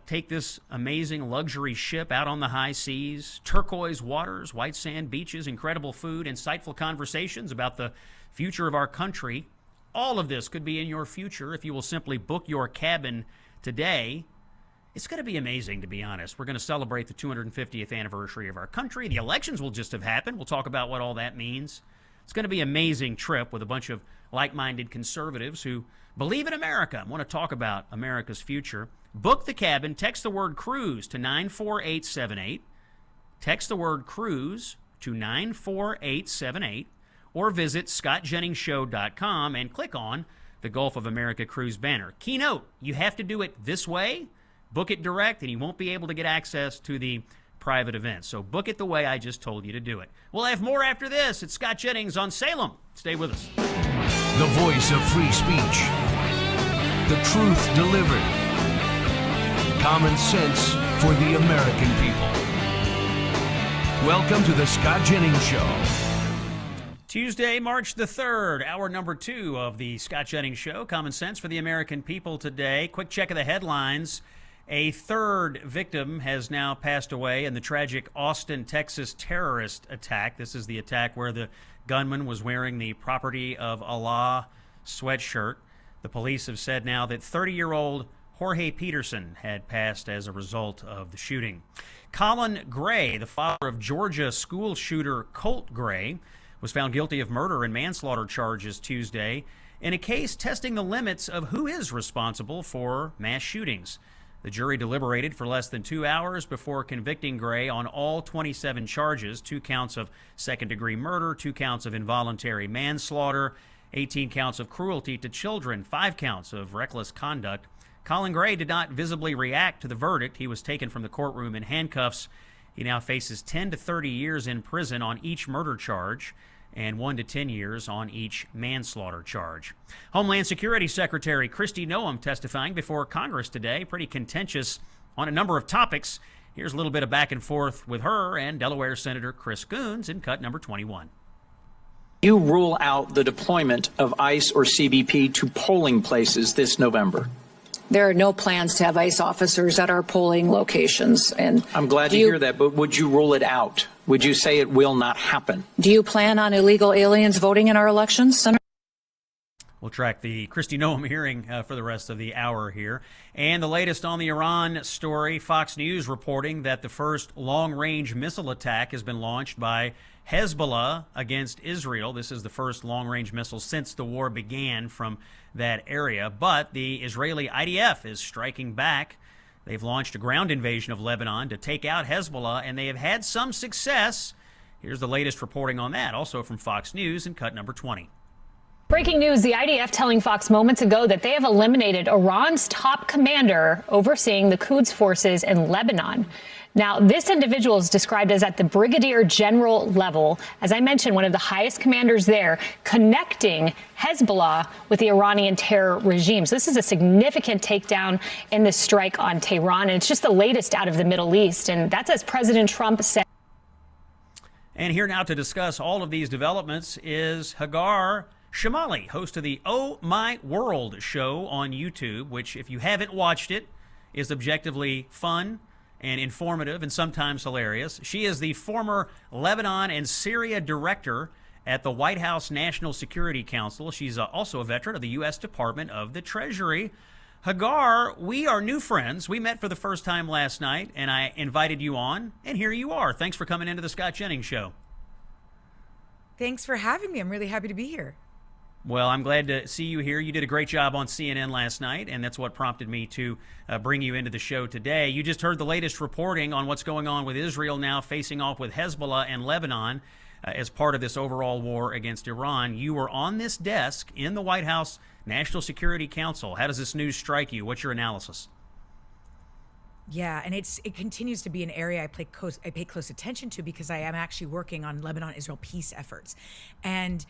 Speaker 3: take this amazing luxury ship out on the high seas, turquoise waters, white sand beaches, incredible food, insightful conversations about the future of our country. All of this could be in your future if you will simply book your cabin today. It's going to be amazing, to be honest. We're going to celebrate the 250th anniversary of our country. The elections will just have happened. We'll talk about what all that means. It's going to be an amazing trip with a bunch of like-minded conservatives who believe in America and want to talk about America's future. Book the cabin. Text the word cruise to 94878. Text the word cruise to 94878. or visit scottjenningsshow.com and click on the Gulf of America cruise banner. Keynote, you have to do it this way. Book it direct, and you won't be able to get access to the private events. So book it the way I just told you to do it. We'll have more after this. It's Scott Jennings on Salem. Stay with us.
Speaker 2: The voice of free speech. The truth delivered. Common sense for the American people. Welcome to the Scott Jennings Show.
Speaker 3: Tuesday, March the 3rd, hour number 2 of the Scott Jennings Show. Common sense for the American people today. Quick check of the headlines. A third victim has now passed away in the tragic Austin, Texas terrorist attack. This is the attack where the gunman was wearing the Property of Allah sweatshirt. The police have said now that 30-year-old Jorge Peterson had passed as a result of the shooting. Colin Gray, the father of Georgia school shooter Colt Gray, was found guilty of murder and manslaughter charges Tuesday in a case testing the limits of who is responsible for mass shootings. The jury deliberated for less than 2 hours before convicting Gray on all 27 charges, 2 counts of second-degree murder, 2 counts of involuntary manslaughter, 18 counts of cruelty to children, 5 counts of reckless conduct. Colin Gray did not visibly react to the verdict. He was taken from the courtroom in handcuffs. He now faces 10 to 30 years in prison on each murder charge and 1 to 10 years on each manslaughter charge. Homeland Security Secretary Kristi Noem testifying before Congress today, pretty contentious on a number of topics. Here's a little bit of back and forth with her and Delaware Senator Chris Coons in cut number 21.
Speaker 14: You rule out the deployment of ICE or CBP to polling places this November?
Speaker 15: There are no plans to have ICE officers at our polling locations. And
Speaker 14: I'm glad to hear that, but would you rule it out? Would you say it will not happen?
Speaker 15: Do you plan on illegal aliens voting in our elections, Senator?
Speaker 3: We'll track the Kristi Noem hearing for the rest of the hour here. And the latest on the Iran story, Fox News reporting that the first long-range missile attack has been launched by Hezbollah against Israel. This is the first long-range missile since the war began from that area. But the Israeli IDF is striking back. They've launched a ground invasion of Lebanon to take out Hezbollah, and they have had some success. Here's the latest reporting on that, also from Fox News in cut number 20.
Speaker 16: Breaking news, the IDF telling Fox moments ago that they have eliminated Iran's top commander overseeing the Quds forces in Lebanon. Now, this individual is described as at the brigadier general level. As I mentioned, one of the highest commanders there, connecting Hezbollah with the Iranian terror regime. So this is a significant takedown in the strike on Tehran, and it's just the latest out of the Middle East. And that's as President Trump said.
Speaker 3: And here now to discuss all of these developments is Hagar Shamali, host of the Oh My World show on YouTube, which, if you haven't watched it, is objectively fun and informative and sometimes hilarious. She is the former Lebanon and Syria director at the White House National Security Council. She's also a veteran of the U.S. Department of the Treasury. Hagar, we are new friends. We met for the first time last night, and I invited you on, and here you are. Thanks for coming into the Scott Jennings Show.
Speaker 17: Thanks for having me. I'm really happy to be here.
Speaker 3: Well, I'm glad to see you here. You did a great job on CNN last night, and that's what prompted me to bring you into the show today. You just heard the latest reporting on what's going on with Israel now facing off with Hezbollah and Lebanon as part of this overall war against Iran. You were on this desk in the White House National Security Council. How does this news strike you? What's your analysis?
Speaker 17: Yeah, and it continues to be an area I pay close attention to because I am actually working on Lebanon-Israel peace efforts. And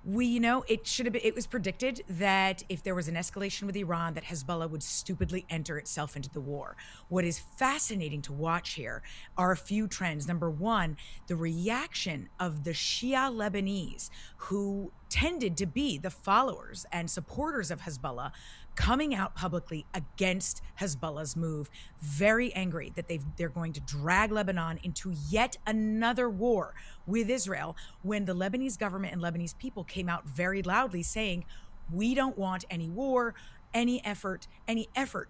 Speaker 17: it was predicted that if there was an escalation with Iran, that Hezbollah would stupidly enter itself into the war. What is fascinating to watch here are a few trends. Number one, the reaction of the Shia Lebanese, who tended to be the followers and supporters of Hezbollah, coming out publicly against Hezbollah's move, very angry that they're going to drag Lebanon into yet another war with Israel, when the Lebanese government and Lebanese people came out very loudly saying, we don't want any war. Any effort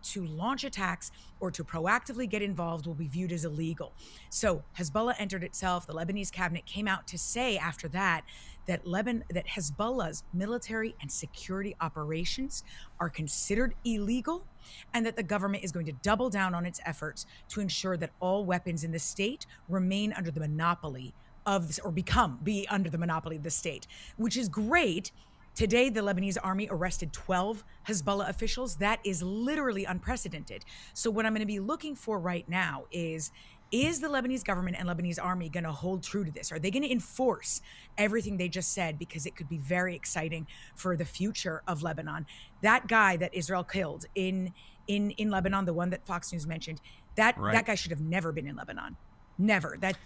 Speaker 17: to launch attacks or to proactively get involved will be viewed as illegal. So Hezbollah entered itself. The Lebanese cabinet came out to say after that Hezbollah's military and security operations are considered illegal, and that the government is going to double down on its efforts to ensure that all weapons in the state remain under the monopoly of this, or be under the monopoly of the state, which is great. Today, the Lebanese army arrested 12 Hezbollah officials. That is literally unprecedented. So what I'm going to be looking for right now is the Lebanese government and Lebanese army going to hold true to this? Are they going to enforce everything they just said? Because it could be very exciting for the future of Lebanon. That guy that Israel killed in Lebanon, the one that Fox News mentioned, that guy should have never been in Lebanon. Never. That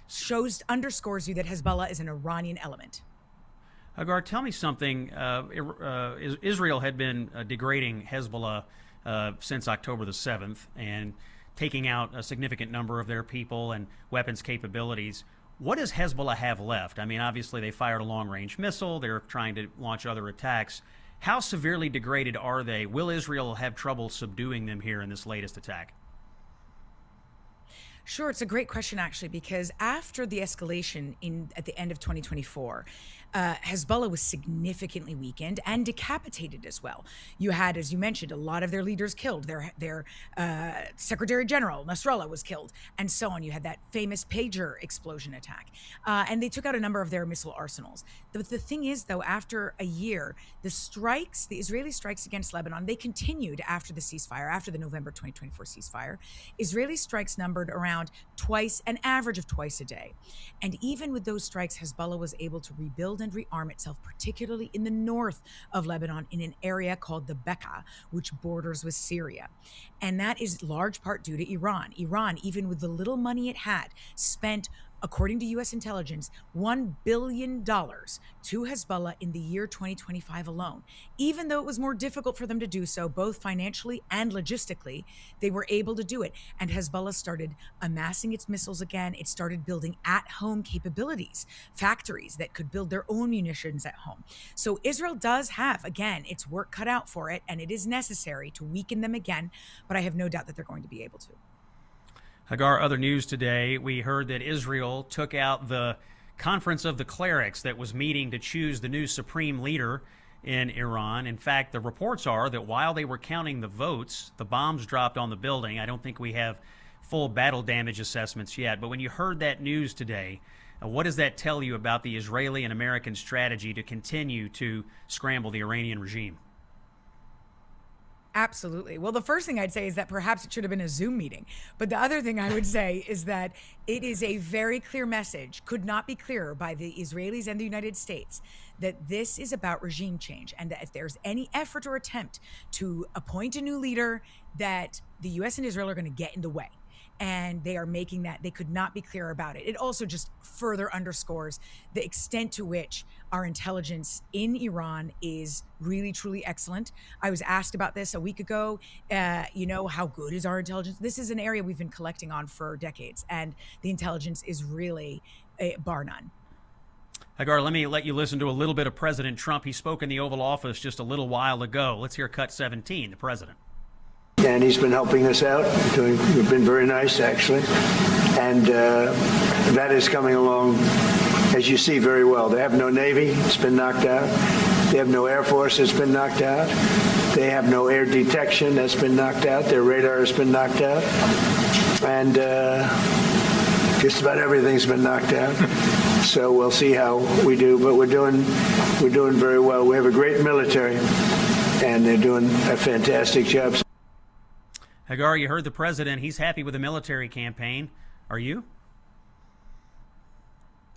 Speaker 17: underscores you that Hezbollah is an Iranian element.
Speaker 3: Hagar, tell me something. Israel had been degrading Hezbollah since October the 7th and taking out a significant number of their people and weapons capabilities. What does Hezbollah have left? I mean, obviously they fired a long-range missile. They're trying to launch other attacks. How severely degraded are they? Will Israel have trouble subduing them here in this latest attack?
Speaker 17: Sure, it's a great question, actually, because after the escalation at the end of 2024, Hezbollah was significantly weakened and decapitated as well. You had, as you mentioned, a lot of their leaders killed. Their Secretary General, Nasrallah, was killed, and so on. You had that famous pager explosion attack. And they took out a number of their missile arsenals. The thing is, though, after a year, the Israeli strikes against Lebanon, they continued after the ceasefire, after the November 2024 ceasefire. Israeli strikes numbered around an average of twice a day. And even with those strikes, Hezbollah was able to rebuild and rearm itself, particularly in the north of Lebanon, in an area called the Bekaa, which borders with Syria. And that is large part due to Iran. Iran, even with the little money it had, spent, according to U.S. intelligence, $1 billion to Hezbollah in the year 2025 alone. Even though it was more difficult for them to do so, both financially and logistically, they were able to do it. And Hezbollah started amassing its missiles again. It started building at-home capabilities, factories that could build their own munitions at home. So Israel does have, again, its work cut out for it, and it is necessary to weaken them again, but I have no doubt that they're going to be able to.
Speaker 3: Hagar, other news today, we heard that Israel took out the Conference of the Clerics that was meeting to choose the new supreme leader in Iran. In fact, the reports are that while they were counting the votes, the bombs dropped on the building. I don't think we have full battle damage assessments yet, but when you heard that news today, what does that tell you about the Israeli and American strategy to continue to scramble the Iranian regime?
Speaker 17: Absolutely. Well, the first thing I'd say is that perhaps it should have been a Zoom meeting. But the other thing I would say is that it is a very clear message, could not be clearer, by the Israelis and the United States, that this is about regime change, and that if there's any effort or attempt to appoint a new leader, that the U.S. and Israel are going to get in the way. And they are making that. They could not be clearer about it. It also just further underscores the extent to which our intelligence in Iran is really, truly excellent. I was asked about this a week ago. How good is our intelligence? This is an area we've been collecting on for decades, and the intelligence is really bar none.
Speaker 3: Hagar, let me let you listen to a little bit of President Trump. He spoke in the Oval Office just a little while ago. Let's hear cut 17, the president.
Speaker 8: And he's been helping us out. We've been very nice, actually. And that is coming along, as you see, very well. They have no Navy. It's been knocked out. They have no Air Force. It's been knocked out. They have no air detection. That's been knocked out. Their radar has been knocked out. And just about everything's been knocked out. So we'll see how we do. But we're doing very well. We have a great military, and they're doing a fantastic job.
Speaker 3: Hagar, you heard the president. He's happy with the military campaign. Are you?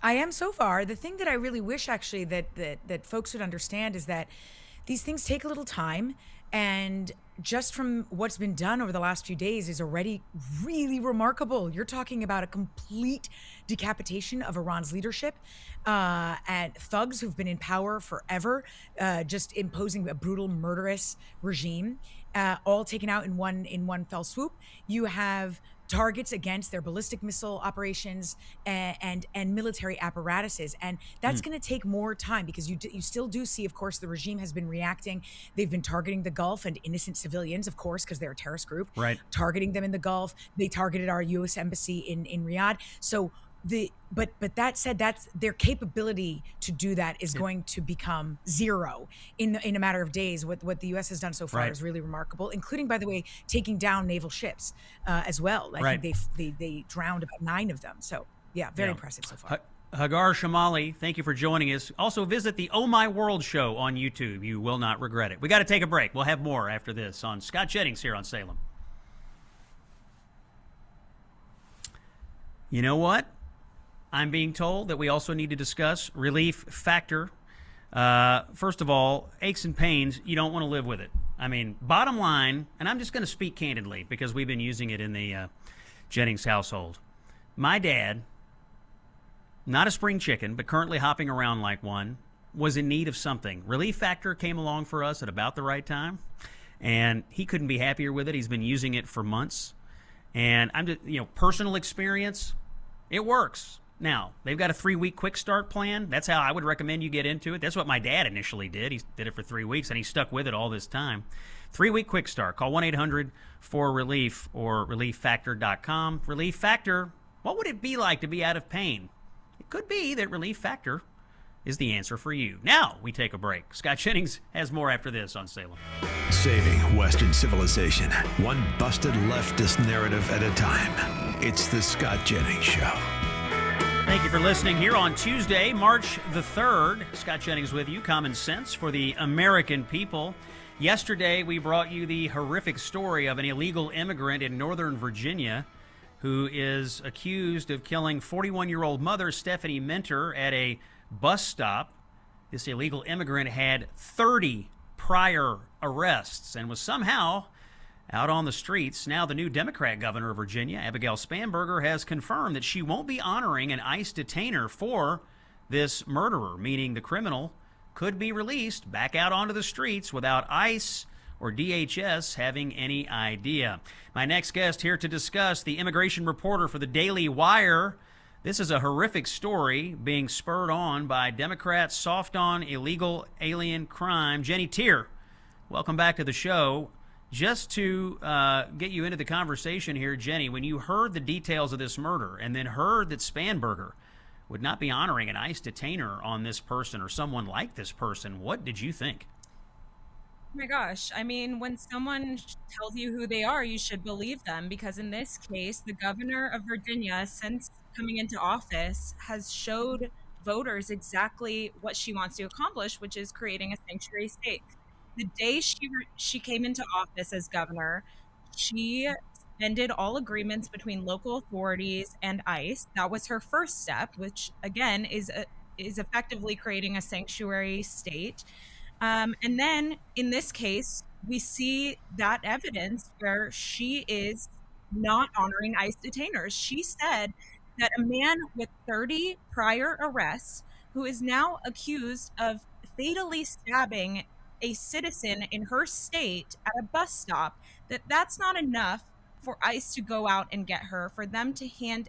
Speaker 17: I am so far. The thing that I really wish, actually, that folks would understand is that these things take a little time. And just from what's been done over the last few days is already really remarkable. You're talking about a complete decapitation of Iran's leadership and thugs who've been in power forever, just imposing a brutal, murderous regime, all taken out in one fell swoop. You have targets against their ballistic missile operations and military apparatuses. And that's going to take more time, because you still do see, of course, the regime has been reacting. They've been targeting the Gulf and innocent civilians, of course, because they're a terrorist group,
Speaker 3: right?
Speaker 17: Targeting them in the Gulf. They targeted our U.S. embassy in Riyadh. So but that said, that's their capability to do that is going to become zero in a matter of days. What the U.S. has done so far is really remarkable, including, by the way, taking down naval ships as well. I think they drowned about 9 of them. So yeah, very impressive so far.
Speaker 3: Hagar Shamali, thank you for joining us. Also, visit the Oh My World show on YouTube. You will not regret it. We got to take a break. We'll have more after this on Scott Jennings here on Salem. You know what? I'm being told that we also need to discuss relief factor. First of all, aches and pains, you don't want to live with it. I mean, bottom line, and I'm just going to speak candidly because we've been using it in the Jennings household. My dad, not a spring chicken, but currently hopping around like one, was in need of something. Relief Factor came along for us at about the right time, and he couldn't be happier with it. He's been using it for months, and I'm just, personal experience, it works. Now, they've got a 3-week quick start plan. That's how I would recommend you get into it. That's what my dad initially did. He did it for 3 weeks, and he stuck with it all this time. 3-week quick start. Call 1-800-4RELIEF or relieffactor.com. Relief Factor, what would it be like to be out of pain? It could be that Relief Factor is the answer for you. Now we take a break. Scott Jennings has more after this on Salem.
Speaker 18: Saving Western civilization, one busted leftist narrative at a time. It's the Scott Jennings Show.
Speaker 3: Thank you for listening here on Tuesday, March the 3rd. Scott Jennings with you. Common sense for the American people. Yesterday, we brought you the horrific story of an illegal immigrant in Northern Virginia who is accused of killing 41-year-old mother Stephanie Minter at a bus stop. This illegal immigrant had 30 prior arrests and was somehow out on the streets. Now the new Democrat governor of Virginia, Abigail Spanberger, has confirmed that she won't be honoring an ICE detainer for this murderer, meaning the criminal could be released back out onto the streets without ICE or DHS having any idea. My next guest here to discuss, the immigration reporter for the Daily Wire. This is a horrific story being spurred on by Democrats soft on illegal alien crime. Jenny Tier, welcome back to the show. Just to get you into the conversation here, Jenny, when you heard the details of this murder and then heard that Spanberger would not be honoring an ICE detainer on this person or someone like this person, what did you think?
Speaker 19: Oh my gosh. I mean, when someone tells you who they are, you should believe them, because in this case, the governor of Virginia, since coming into office, has showed voters exactly what she wants to accomplish, which is creating a sanctuary state. The day she came into office as governor, she ended all agreements between local authorities and ICE. That was her first step, which again is effectively creating a sanctuary state. And then in this case, we see that evidence where she is not honoring ICE detainers. She said that a man with 30 prior arrests, who is now accused of fatally stabbing a citizen in her state at a bus stop, that's not enough for ICE to go out and get her, for them to hand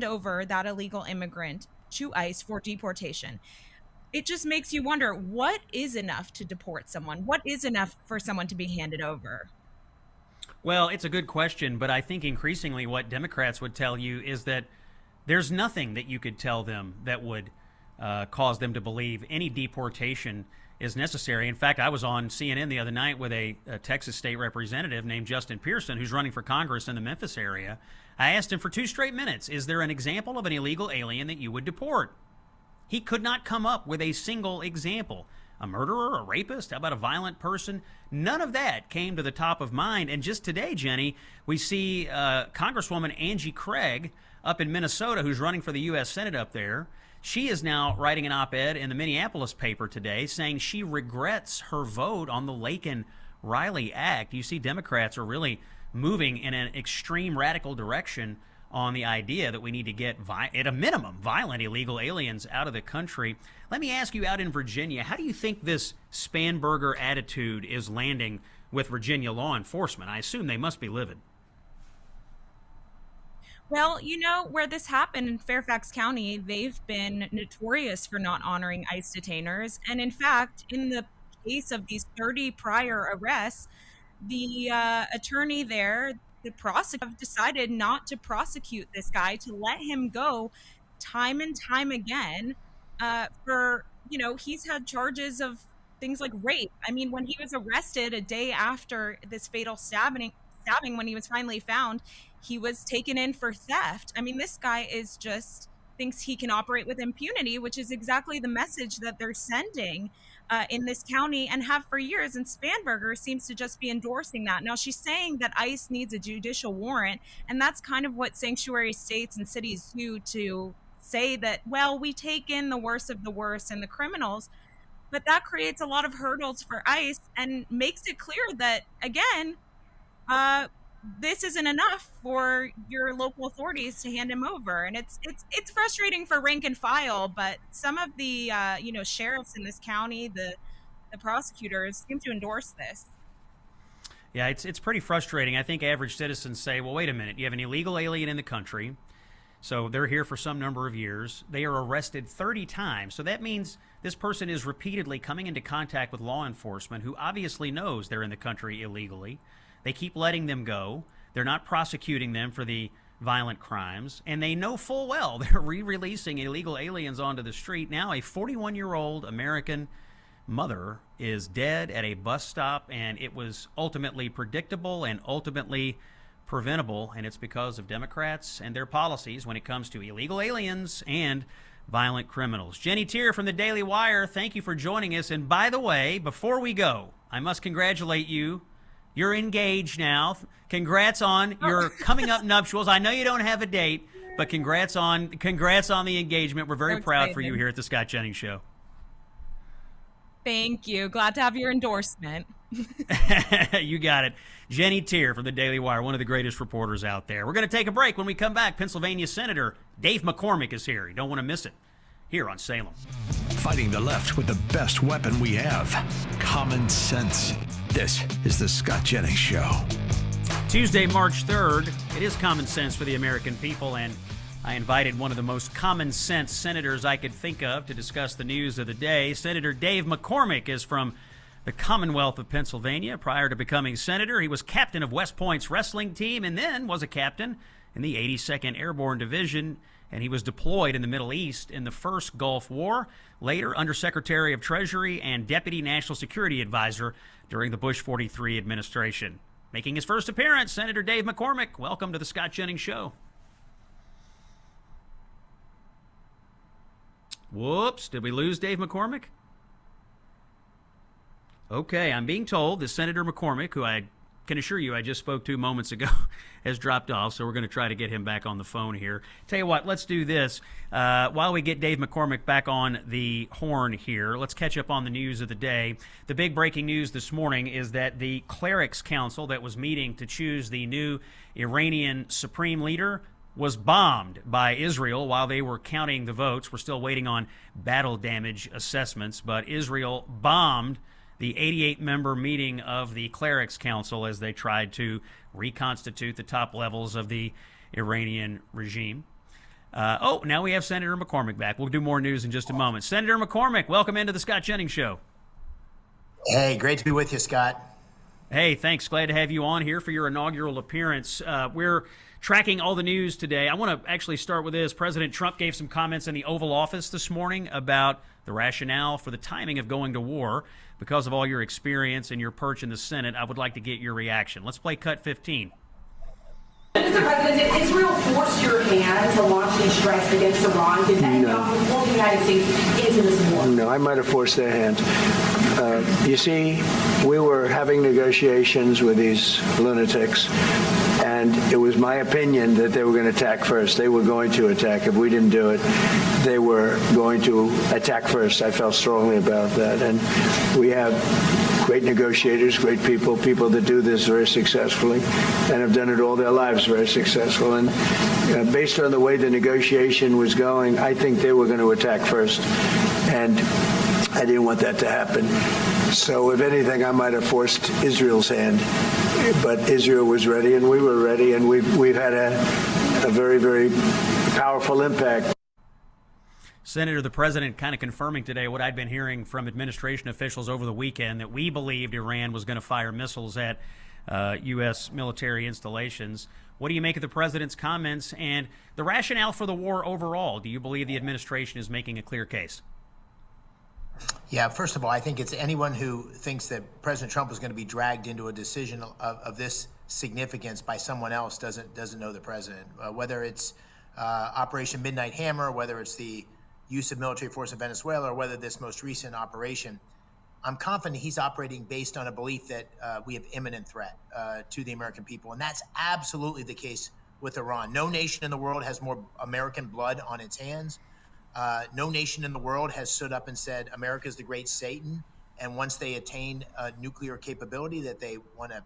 Speaker 19: over that illegal immigrant to ICE for deportation. It just makes you wonder, what is enough to deport someone? What is enough for someone to be handed over?
Speaker 3: Well, it's a good question, but I think increasingly what Democrats would tell you is that there's nothing that you could tell them that would cause them to believe any deportation is necessary. In fact, I was on CNN the other night with a Texas state representative named Justin Pearson, who's running for Congress in the Memphis area. I asked him for 2 straight minutes, is there an example of an illegal alien that you would deport? He could not come up with a single example. A murderer, a rapist, how about a violent person? None of that came to the top of mind. And just today, Jenny, we see Congresswoman Angie Craig up in Minnesota, who's running for the U.S. Senate up there. She is now writing an op-ed in the Minneapolis paper today saying she regrets her vote on the Laken-Riley Act. You see, Democrats are really moving in an extreme radical direction on the idea that we need to get, at a minimum, violent illegal aliens out of the country. Let me ask you, out in Virginia, how do you think this Spanberger attitude is landing with Virginia law enforcement? I assume they must be livid.
Speaker 19: Well, you know, where this happened in Fairfax County, they've been notorious for not honoring ICE detainers. And in fact, in the case of these 30 prior arrests, the attorney there, the prosecutor, decided not to prosecute this guy, to let him go time and time again for, he's had charges of things like rape. I mean, when he was arrested a day after this fatal stabbing, when he was finally found, he was taken in for theft. I mean, this guy is just thinks he can operate with impunity, which is exactly the message that they're sending in this county and have for years. And Spanberger seems to just be endorsing that. Now, she's saying that ICE needs a judicial warrant, and that's kind of what sanctuary states and cities do, to say that, well, we take in the worst of the worst and the criminals. But that creates a lot of hurdles for ICE and makes it clear that, again, this isn't enough for your local authorities to hand him over. And it's frustrating for rank and file, but some of the sheriffs in this county, the prosecutors, seem to endorse this.
Speaker 3: Yeah, it's pretty frustrating. I think average citizens say, well, wait a minute, you have an illegal alien in the country, so they're here for some number of years. They are arrested 30 times. So that means this person is repeatedly coming into contact with law enforcement who obviously knows they're in the country illegally. They keep letting them go. They're not prosecuting them for the violent crimes. And they know full well they're re-releasing illegal aliens onto the street. Now a 41-year-old American mother is dead at a bus stop, and it was ultimately predictable and ultimately preventable, and it's because of Democrats and their policies when it comes to illegal aliens and violent criminals. Jenny Tier from the Daily Wire, thank you for joining us. And by the way, before we go, I must congratulate you. You're engaged now. Congrats on your coming up nuptials. I know you don't have a date, but congrats on the engagement. We're very proud for you here at the Scott Jennings Show.
Speaker 19: Thank you. Glad to have your endorsement.
Speaker 3: You got it. Jenny Tier from the Daily Wire, one of the greatest reporters out there. We're going to take a break. When we come back, Pennsylvania Senator Dave McCormick is here. You don't want to miss it. Here on Salem.
Speaker 18: Fighting the left with the best weapon we have, common sense. This is the Scott Jennings Show.
Speaker 3: Tuesday, March 3rd. It is common sense for the American people, and I invited one of the most common sense senators I could think of to discuss the news of the day. Senator Dave McCormick is from the Commonwealth of Pennsylvania. Prior to becoming senator, he was captain of West Point's wrestling team and then was a captain in the 82nd Airborne Division, and he was deployed in the Middle East in the first Gulf War, later Undersecretary of Treasury and Deputy National Security Advisor during the Bush 43 administration. Making his first appearance, Senator Dave McCormick. Welcome to the Scott Jennings Show. Whoops, did we lose Dave McCormick? Okay, I'm being told that Senator McCormick, who I can assure you I just spoke to moments ago, has dropped off, so we're going to try to get him back on the phone here. Tell you what, let's do this. While we get Dave McCormick back on the horn here, let's catch up on the news of the day. The big breaking news this morning is that the Clerics Council that was meeting to choose the new Iranian Supreme Leader was bombed by Israel while they were counting the votes. We're still waiting on battle damage assessments, but Israel bombed the 88-member meeting of the Clerics Council as they tried to reconstitute the top levels of the Iranian regime. Now we have Senator McCormick back. We'll do more news in just a moment. Senator McCormick, welcome into the Scott Jennings Show.
Speaker 20: Hey, great to be with you, Scott.
Speaker 3: Hey, thanks. Glad to have you on here for your inaugural appearance. We're tracking all the news today. I want to actually start with this. President Trump gave some comments in the Oval Office this morning about the rationale for the timing of going to war. Because of all your experience and your perch in the Senate, I would like to get your reaction. Let's play cut 15.
Speaker 7: Mr. President, did Israel force your hand to launch these strikes against Iran? Did that pull the United States into this war?
Speaker 8: No, I might have forced their hand. You see, we were having negotiations with these lunatics, and it was my opinion that they were going to attack first. They were going to attack. If we didn't do it, they were going to attack first. I felt strongly about that. And we have great negotiators, great people that do this very successfully and have done it all their lives very successful. And based on the way the negotiation was going, I think they were going to attack first. And I didn't want that to happen. So if anything, I might have forced Israel's hand. But Israel was ready and we were ready, and we've had a very, very powerful impact.
Speaker 3: Senator, the president kind of confirming today what I'd been hearing from administration officials over the weekend, that we believed Iran was going to fire missiles at U.S. military installations. What do you make of the president's comments and the rationale for the war overall? Do you believe the administration is making a clear case?
Speaker 20: Yeah, first of all, I think it's anyone who thinks that President Trump was going to be dragged into a decision of this significance by someone else doesn't know the president. Whether it's Operation Midnight Hammer, whether it's the use of military force in Venezuela or whether this most recent operation, I'm confident he's operating based on a belief that we have imminent threat to the American people. And that's absolutely the case with Iran. No nation in the world has more American blood on its hands. No nation in the world has stood up and said America is the great Satan, and once they attain nuclear capability that they want to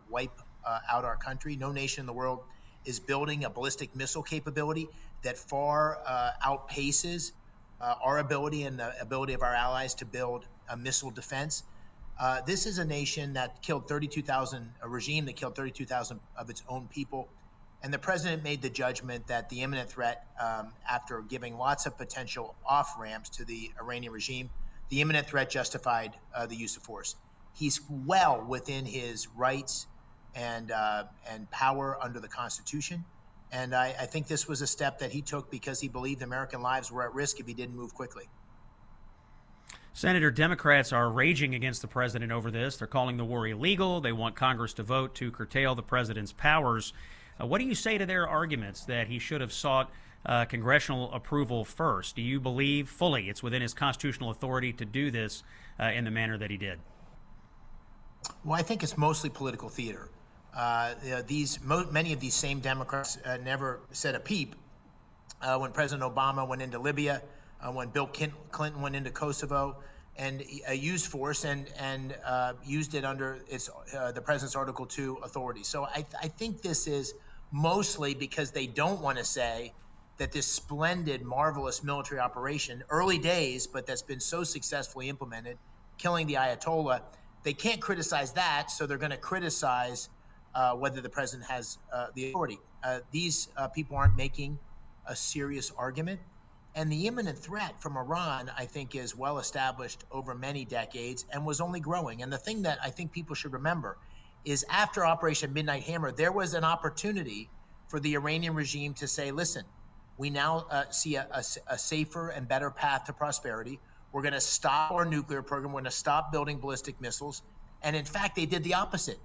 Speaker 20: wipe out our country. No nation in the world is building a ballistic missile capability that far outpaces our ability and the ability of our allies to build a missile defense. This is a nation that killed 32,000, a regime that killed 32,000 of its own people. And the president made the judgment that the imminent threat, after giving lots of potential off-ramps to the Iranian regime, the imminent threat justified the use of force. He's well within his rights and power under the Constitution. And I think this was a step that he took because he believed American lives were at risk if he didn't move quickly.
Speaker 3: Senator, Democrats are raging against the president over this. They're calling the war illegal. They want Congress to vote to curtail the president's powers. What do you say to their arguments that he should have sought congressional approval first? Do you believe fully it's within his constitutional authority to do this in the manner that he did?
Speaker 20: Well, I think it's mostly political theater. Many of these same Democrats never said a peep when President Obama went into Libya, when Bill Clinton went into Kosovo, and used force and used it under the president's Article 2 authority. So I think this is mostly because they don't want to say that this splendid, marvelous military operation, early days, but that's been so successfully implemented, killing the Ayatollah, they can't criticize that, so they're going to criticize whether the president has the authority. These people aren't making a serious argument. And the imminent threat from Iran, I think, is well established over many decades and was only growing. And the thing that I think people should remember is after Operation Midnight Hammer, there was an opportunity for the Iranian regime to say, listen, we now see a safer and better path to prosperity. We're going to stop our nuclear program. We're going to stop building ballistic missiles. And in fact, they did the opposite.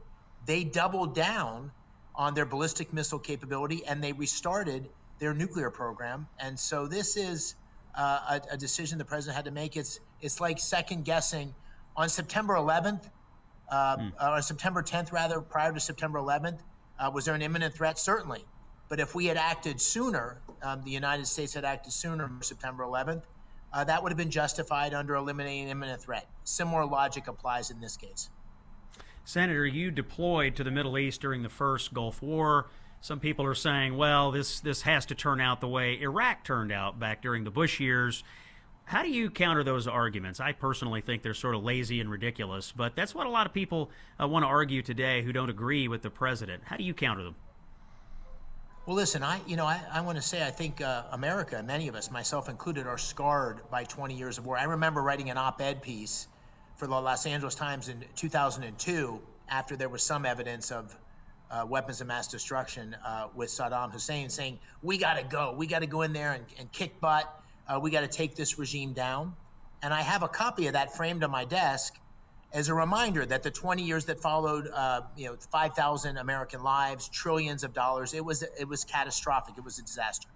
Speaker 20: They doubled down on their ballistic missile capability and they restarted their nuclear program. And so this is a decision the president had to make. It's like second guessing. On September 11th, or September 10th rather, prior to September 11th, was there an imminent threat? Certainly. But if we had acted sooner, the United States had acted sooner on September 11th, that would have been justified under eliminating imminent threat. Similar logic applies in this case.
Speaker 3: Senator, you deployed to the Middle East during the first Gulf War. Some people are saying, well, this has to turn out the way Iraq turned out back during the Bush years. How do you counter those arguments? I personally think they're sort of lazy and ridiculous, but that's what a lot of people want to argue today who don't agree with the president. How do you counter them?
Speaker 20: Well, listen, I want to say I think America, many of us, myself included, are scarred by 20 years of war. I remember writing an op-ed piece for the Los Angeles Times in 2002 after there was some evidence of weapons of mass destruction with Saddam Hussein, saying, we got to go in there and kick butt. We got to take this regime down. And I have a copy of that framed on my desk as a reminder that the 20 years that followed, 5,000 American lives, trillions of dollars, it was catastrophic. It was a disaster.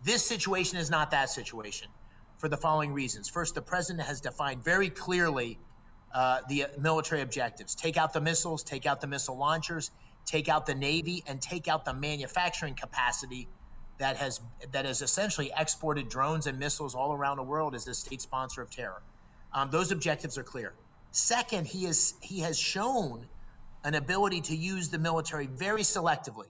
Speaker 20: This situation is not that situation for the following reasons. First, the president has defined very clearly the military objectives. Take out the missiles, take out the missile launchers, take out the Navy, and take out the manufacturing capacity that has essentially exported drones and missiles all around the world as a state sponsor of terror. Those objectives are clear. Second, he has shown an ability to use the military very selectively,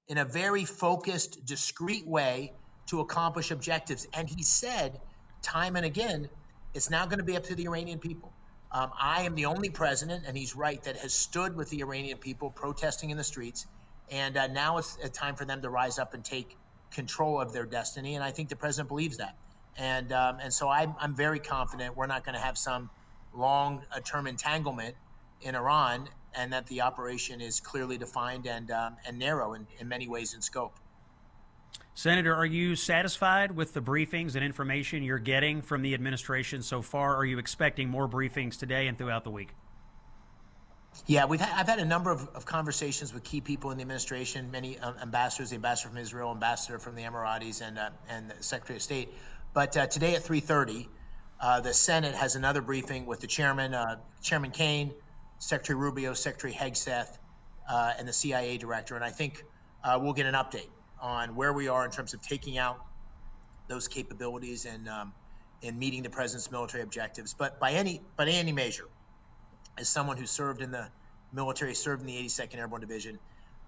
Speaker 20: in a very focused, discrete way to accomplish objectives. And he said time and again, it's now going to be up to the Iranian people. I am the only president, and he's right, that has stood with the Iranian people protesting in the streets. And now it's a time for them to rise up and take control of their destiny. And I think the president believes that. And so I'm very confident we're not going to have some long-term entanglement in Iran, and that the operation is clearly defined and narrow in many ways in scope.
Speaker 3: Senator, are you satisfied with the briefings and information you're getting from the administration so far? Are you expecting more briefings today and throughout the week?
Speaker 20: Yeah, I've had a number of conversations with key people in the administration, many ambassadors, the ambassador from Israel, ambassador from the Emiratis, and the Secretary of State. But today at 3:30, the Senate has another briefing with the chairman, Chairman Kaine, Secretary Rubio, Secretary Hegseth, and the CIA director. And I think we'll get an update on where we are in terms of taking out those capabilities and meeting the president's military objectives. But by any measure, as someone who served in the military, served in the 82nd Airborne Division,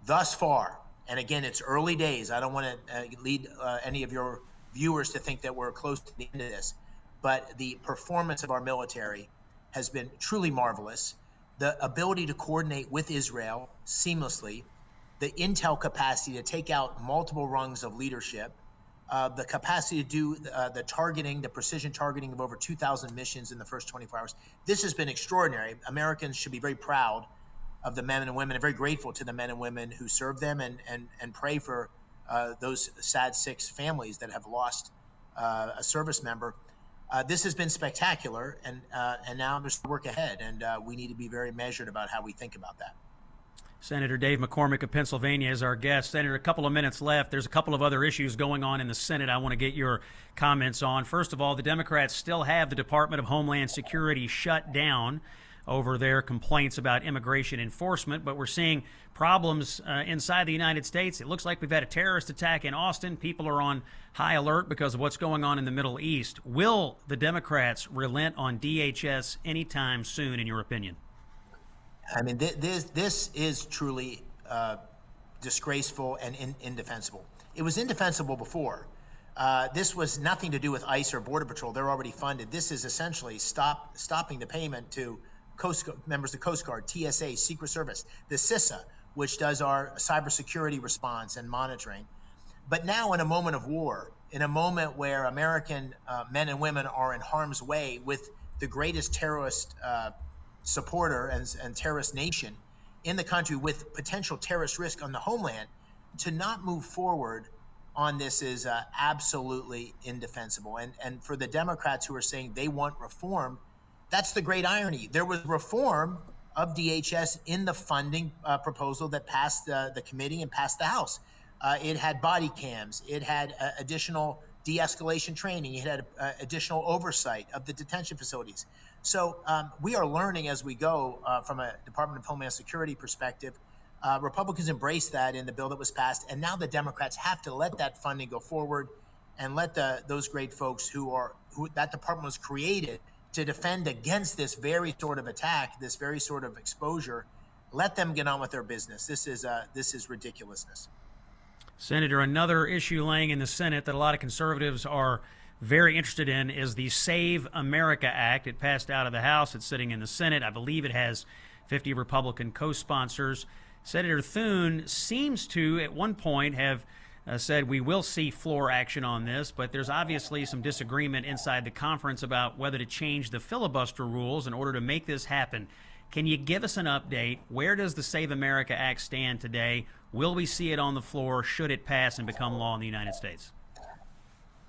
Speaker 20: thus far, and again, it's early days. I don't want to lead any of your viewers to think that we're close to the end of this, but the performance of our military has been truly marvelous. The ability to coordinate with Israel seamlessly, the intel capacity to take out multiple rungs of leadership, the capacity to do the targeting, the precision targeting of over 2,000 missions in the first 24 hours. This has been extraordinary. Americans should be very proud of the men and women and very grateful to the men and women who serve them and pray for those sad 6 families that have lost a service member. This has been spectacular, and now there's work ahead, and we need to be very measured about how we think about that.
Speaker 3: Senator Dave McCormick of Pennsylvania is our guest. Senator, a couple of minutes left. There's a couple of other issues going on in the Senate I want to get your comments on. First of all, the Democrats still have the Department of Homeland Security shut down over their complaints about immigration enforcement, but we're seeing problems inside the United States. It looks like we've had a terrorist attack in Austin. People are on high alert because of what's going on in the Middle East. Will the Democrats relent on DHS anytime soon, in your opinion?
Speaker 20: I mean, this is truly disgraceful and indefensible. It was indefensible before. This was nothing to do with ICE or Border Patrol. They're already funded. This is essentially stopping the payment to members of the Coast Guard, TSA, Secret Service, the CISA, which does our cybersecurity response and monitoring. But now, in a moment of war, in a moment where American men and women are in harm's way with the greatest terrorist supporter and terrorist nation in the country with potential terrorist risk on the homeland, to not move forward on this is absolutely indefensible. And for the Democrats who are saying they want reform, that's the great irony. There was reform of DHS in the funding proposal that passed the committee and passed the House. It had body cams. It had additional de-escalation training. It had additional oversight of the detention facilities. So we are learning as we go from a Department of Homeland Security perspective. Republicans embraced that in the bill that was passed, and now the Democrats have to let that funding go forward and let those great folks who that department was created to defend against this very sort of attack, this very sort of exposure, let them get on with their business. This is ridiculousness.
Speaker 3: Senator, another issue laying in the Senate that a lot of conservatives are very interested in is the Save America Act. It passed out of the House. It's sitting in the Senate. I believe it has 50 Republican co-sponsors. Senator Thune seems to, at one point, have said we will see floor action on this, but there's obviously some disagreement inside the conference about whether to change the filibuster rules in order to make this happen. Can you give us an update? Where does the Save America Act stand today? Will we see it on the floor should it pass and become law in the United States?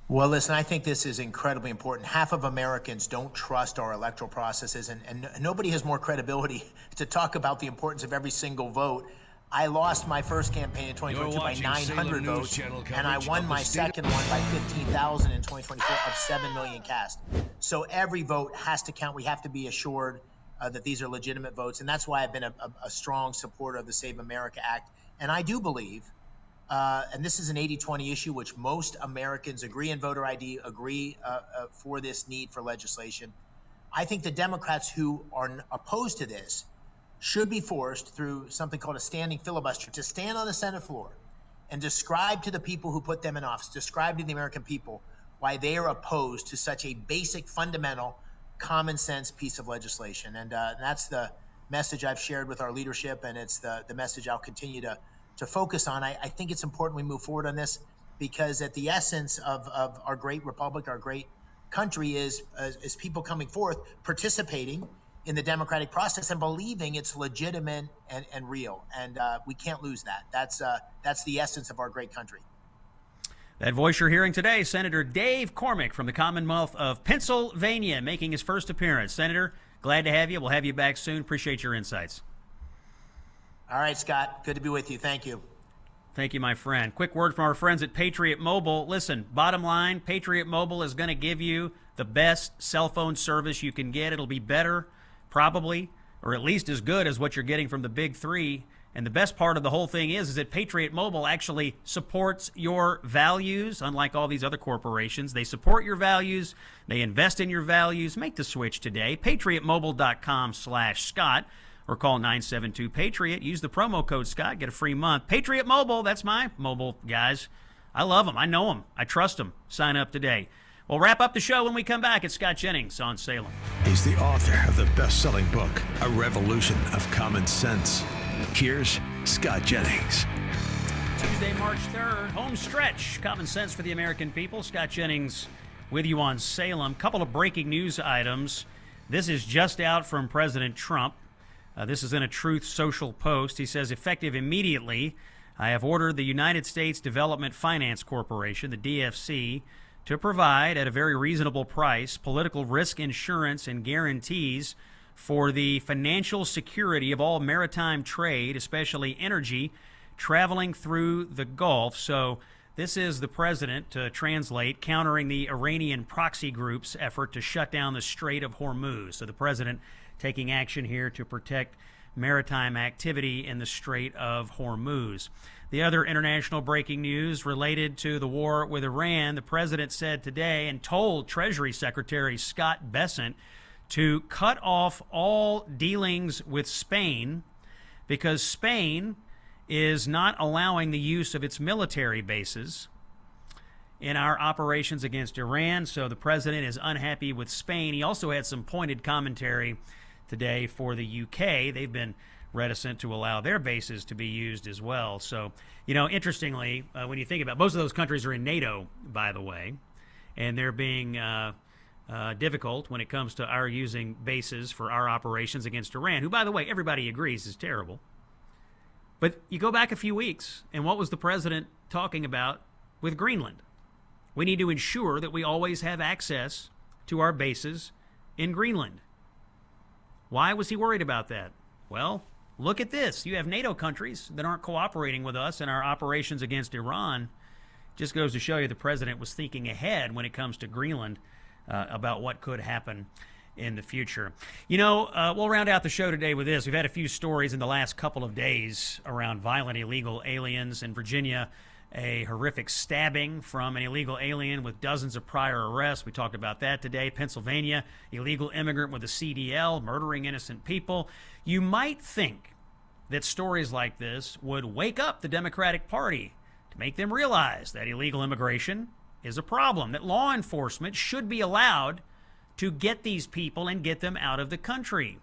Speaker 20: Well, listen, I think this is incredibly important. Half of Americans don't trust our electoral processes, and nobody has more credibility to talk about the importance of every single vote. I lost my first campaign in 2022 by 900 votes, and I won my second one by 15,000 in 2024 of 7 million cast. So every vote has to count. We have to be assured that these are legitimate votes, and that's why I've been a strong supporter of the Save America Act. And I do believe, and this is an 80-20 issue, which most Americans agree in voter ID, agree for this need for legislation. I think the Democrats who are opposed to this should be forced through something called a standing filibuster to stand on the Senate floor and describe to the people who put them in office, describe to the American people why they are opposed to such a basic, fundamental, common sense piece of legislation. And that's the message I've shared with our leadership, and it's the message I'll continue to focus on. I think it's important we move forward on this because at the essence of our great republic, our great country is people coming forth, participating in the democratic process and believing it's legitimate and real. And we can't lose that. That's the essence of our great country.
Speaker 3: That voice you're hearing today, Senator Dave McCormick from the Commonwealth of Pennsylvania, making his first appearance. Senator, glad to have you. We'll have you back soon. Appreciate your insights.
Speaker 20: All right, Scott. Good to be with you. Thank you.
Speaker 3: Thank you, my friend. Quick word from our friends at Patriot Mobile. Listen, bottom line, Patriot Mobile is going to give you the best cell phone service you can get. It'll be better, probably, or at least as good as what you're getting from the big three. And the best part of the whole thing is that Patriot Mobile actually supports your values, unlike all these other corporations. They support your values. They invest in your values. Make the switch today. PatriotMobile.com/Scott. Or call 972-PATRIOT. Use the promo code Scott. Get a free month. Patriot Mobile, that's my mobile guys. I love them. I know them. I trust them. Sign up today. We'll wrap up the show when we come back. It's Scott Jennings on Salem.
Speaker 18: He's the author of the best-selling book, A Revolution of Common Sense. Here's Scott Jennings.
Speaker 3: Tuesday, March 3rd, home stretch. Common sense for the American people. Scott Jennings with you on Salem. Couple of breaking news items. This is just out from President Trump. This is in a Truth Social post. He says, effective immediately, I have ordered the United States Development Finance Corporation, the DFC, to provide at a very reasonable price political risk insurance and guarantees for the financial security of all maritime trade, especially energy, traveling through the Gulf. So this is the president, to translate, countering the Iranian proxy group's effort to shut down the Strait of Hormuz. So the president taking action here to protect maritime activity in the Strait of Hormuz. The other international breaking news related to the war with Iran, the president said today and told Treasury Secretary Scott Bessent to cut off all dealings with Spain because Spain is not allowing the use of its military bases in our operations against Iran. So the president is unhappy with Spain. He also had some pointed commentary today for the UK. They've been reticent to allow their bases to be used as well. So, interestingly, when you think about it, most of those countries are in NATO, by the way, and they're being difficult when it comes to our using bases for our operations against Iran, who, by the way, everybody agrees is terrible. But you go back a few weeks, and what was the president talking about with Greenland? We need to ensure that we always have access to our bases in Greenland. Why was he worried about that? Well, look at this. You have NATO countries that aren't cooperating with us in our operations against Iran. Just goes to show you the president was thinking ahead when it comes to Greenland about what could happen in the future. We'll round out the show today with this. We've had a few stories in the last couple of days around violent illegal aliens. In Virginia, a horrific stabbing from an illegal alien with dozens of prior arrests. We talked about that today. Pennsylvania, illegal immigrant with a CDL, murdering innocent people. You might think that stories like this would wake up the Democratic Party to make them realize that illegal immigration is a problem, that law enforcement should be allowed to get these people and get them out of the country.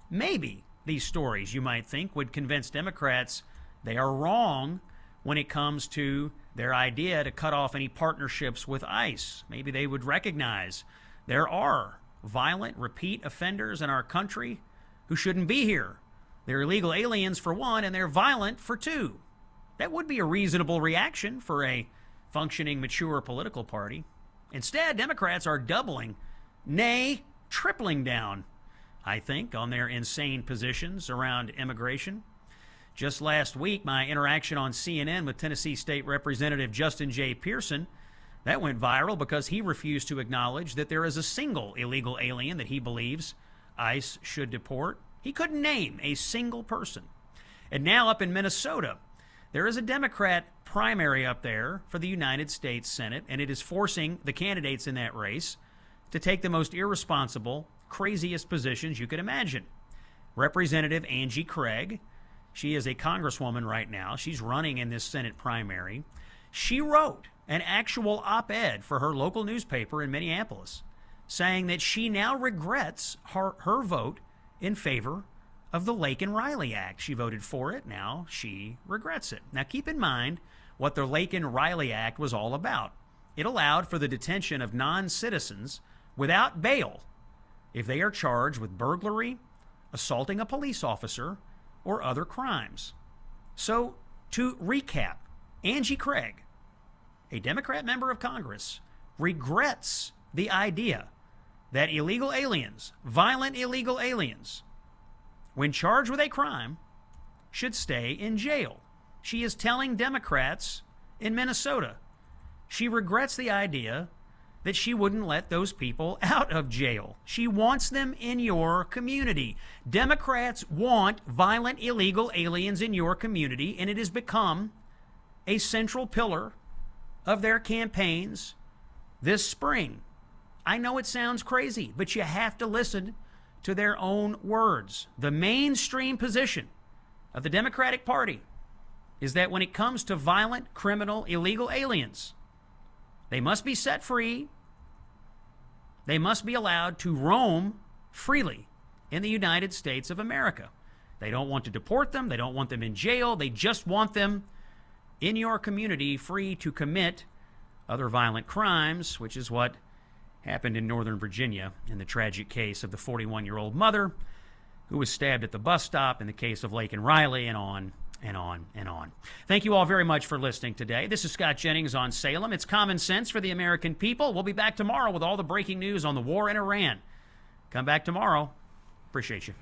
Speaker 3: Maybe these stories, you might think, would convince Democrats they are wrong when it comes to their idea to cut off any partnerships with ICE. Maybe they would recognize there are violent repeat offenders in our country who shouldn't be here. They're illegal aliens for one, and they're violent for two. That would be a reasonable reaction for a functioning, mature political party. Instead, Democrats are doubling, nay, tripling down, I think, on their insane positions around immigration. Just last week, my interaction on CNN with Tennessee State Representative Justin J. Pearson, that went viral because he refused to acknowledge that there is a single illegal alien that he believes ICE should deport. He couldn't name a single person. And now up in Minnesota, there is a Democrat primary up there for the United States Senate, and it is forcing the candidates in that race to take the most irresponsible, craziest positions you could imagine. Representative Angie Craig, she is a congresswoman right now. She's running in this Senate primary. She wrote an actual op-ed for her local newspaper in Minneapolis saying that she now regrets her vote in favor of the Laken-Riley Act. She voted for it. Now she regrets it. Now keep in mind what the Laken-Riley Act was all about. It allowed for the detention of non-citizens without bail if they are charged with burglary, assaulting a police officer, or other crimes. So, to recap, Angie Craig, a Democrat member of Congress, regrets the idea that illegal aliens, violent illegal aliens, when charged with a crime, should stay in jail. She is telling Democrats in Minnesota she regrets the idea that she wouldn't let those people out of jail. She wants them in your community. Democrats want violent, illegal aliens in your community, and it has become a central pillar of their campaigns this spring. I know it sounds crazy, but you have to listen to their own words. The mainstream position of the Democratic Party is that when it comes to violent, criminal, illegal aliens, they must be set free. They must be allowed to roam freely in the United States of America. They don't want to deport them. They don't want them in jail. They just want them in your community, free to commit other violent crimes, which is what happened in Northern Virginia in the tragic case of the 41-year-old mother who was stabbed at the bus stop, in the case of Lake and Riley, and on and on and on. Thank you all very much for listening today. This is Scott Jennings on Salem. It's common sense for the American people. We'll be back tomorrow with all the breaking news on the war in Iran. Come back tomorrow. Appreciate you.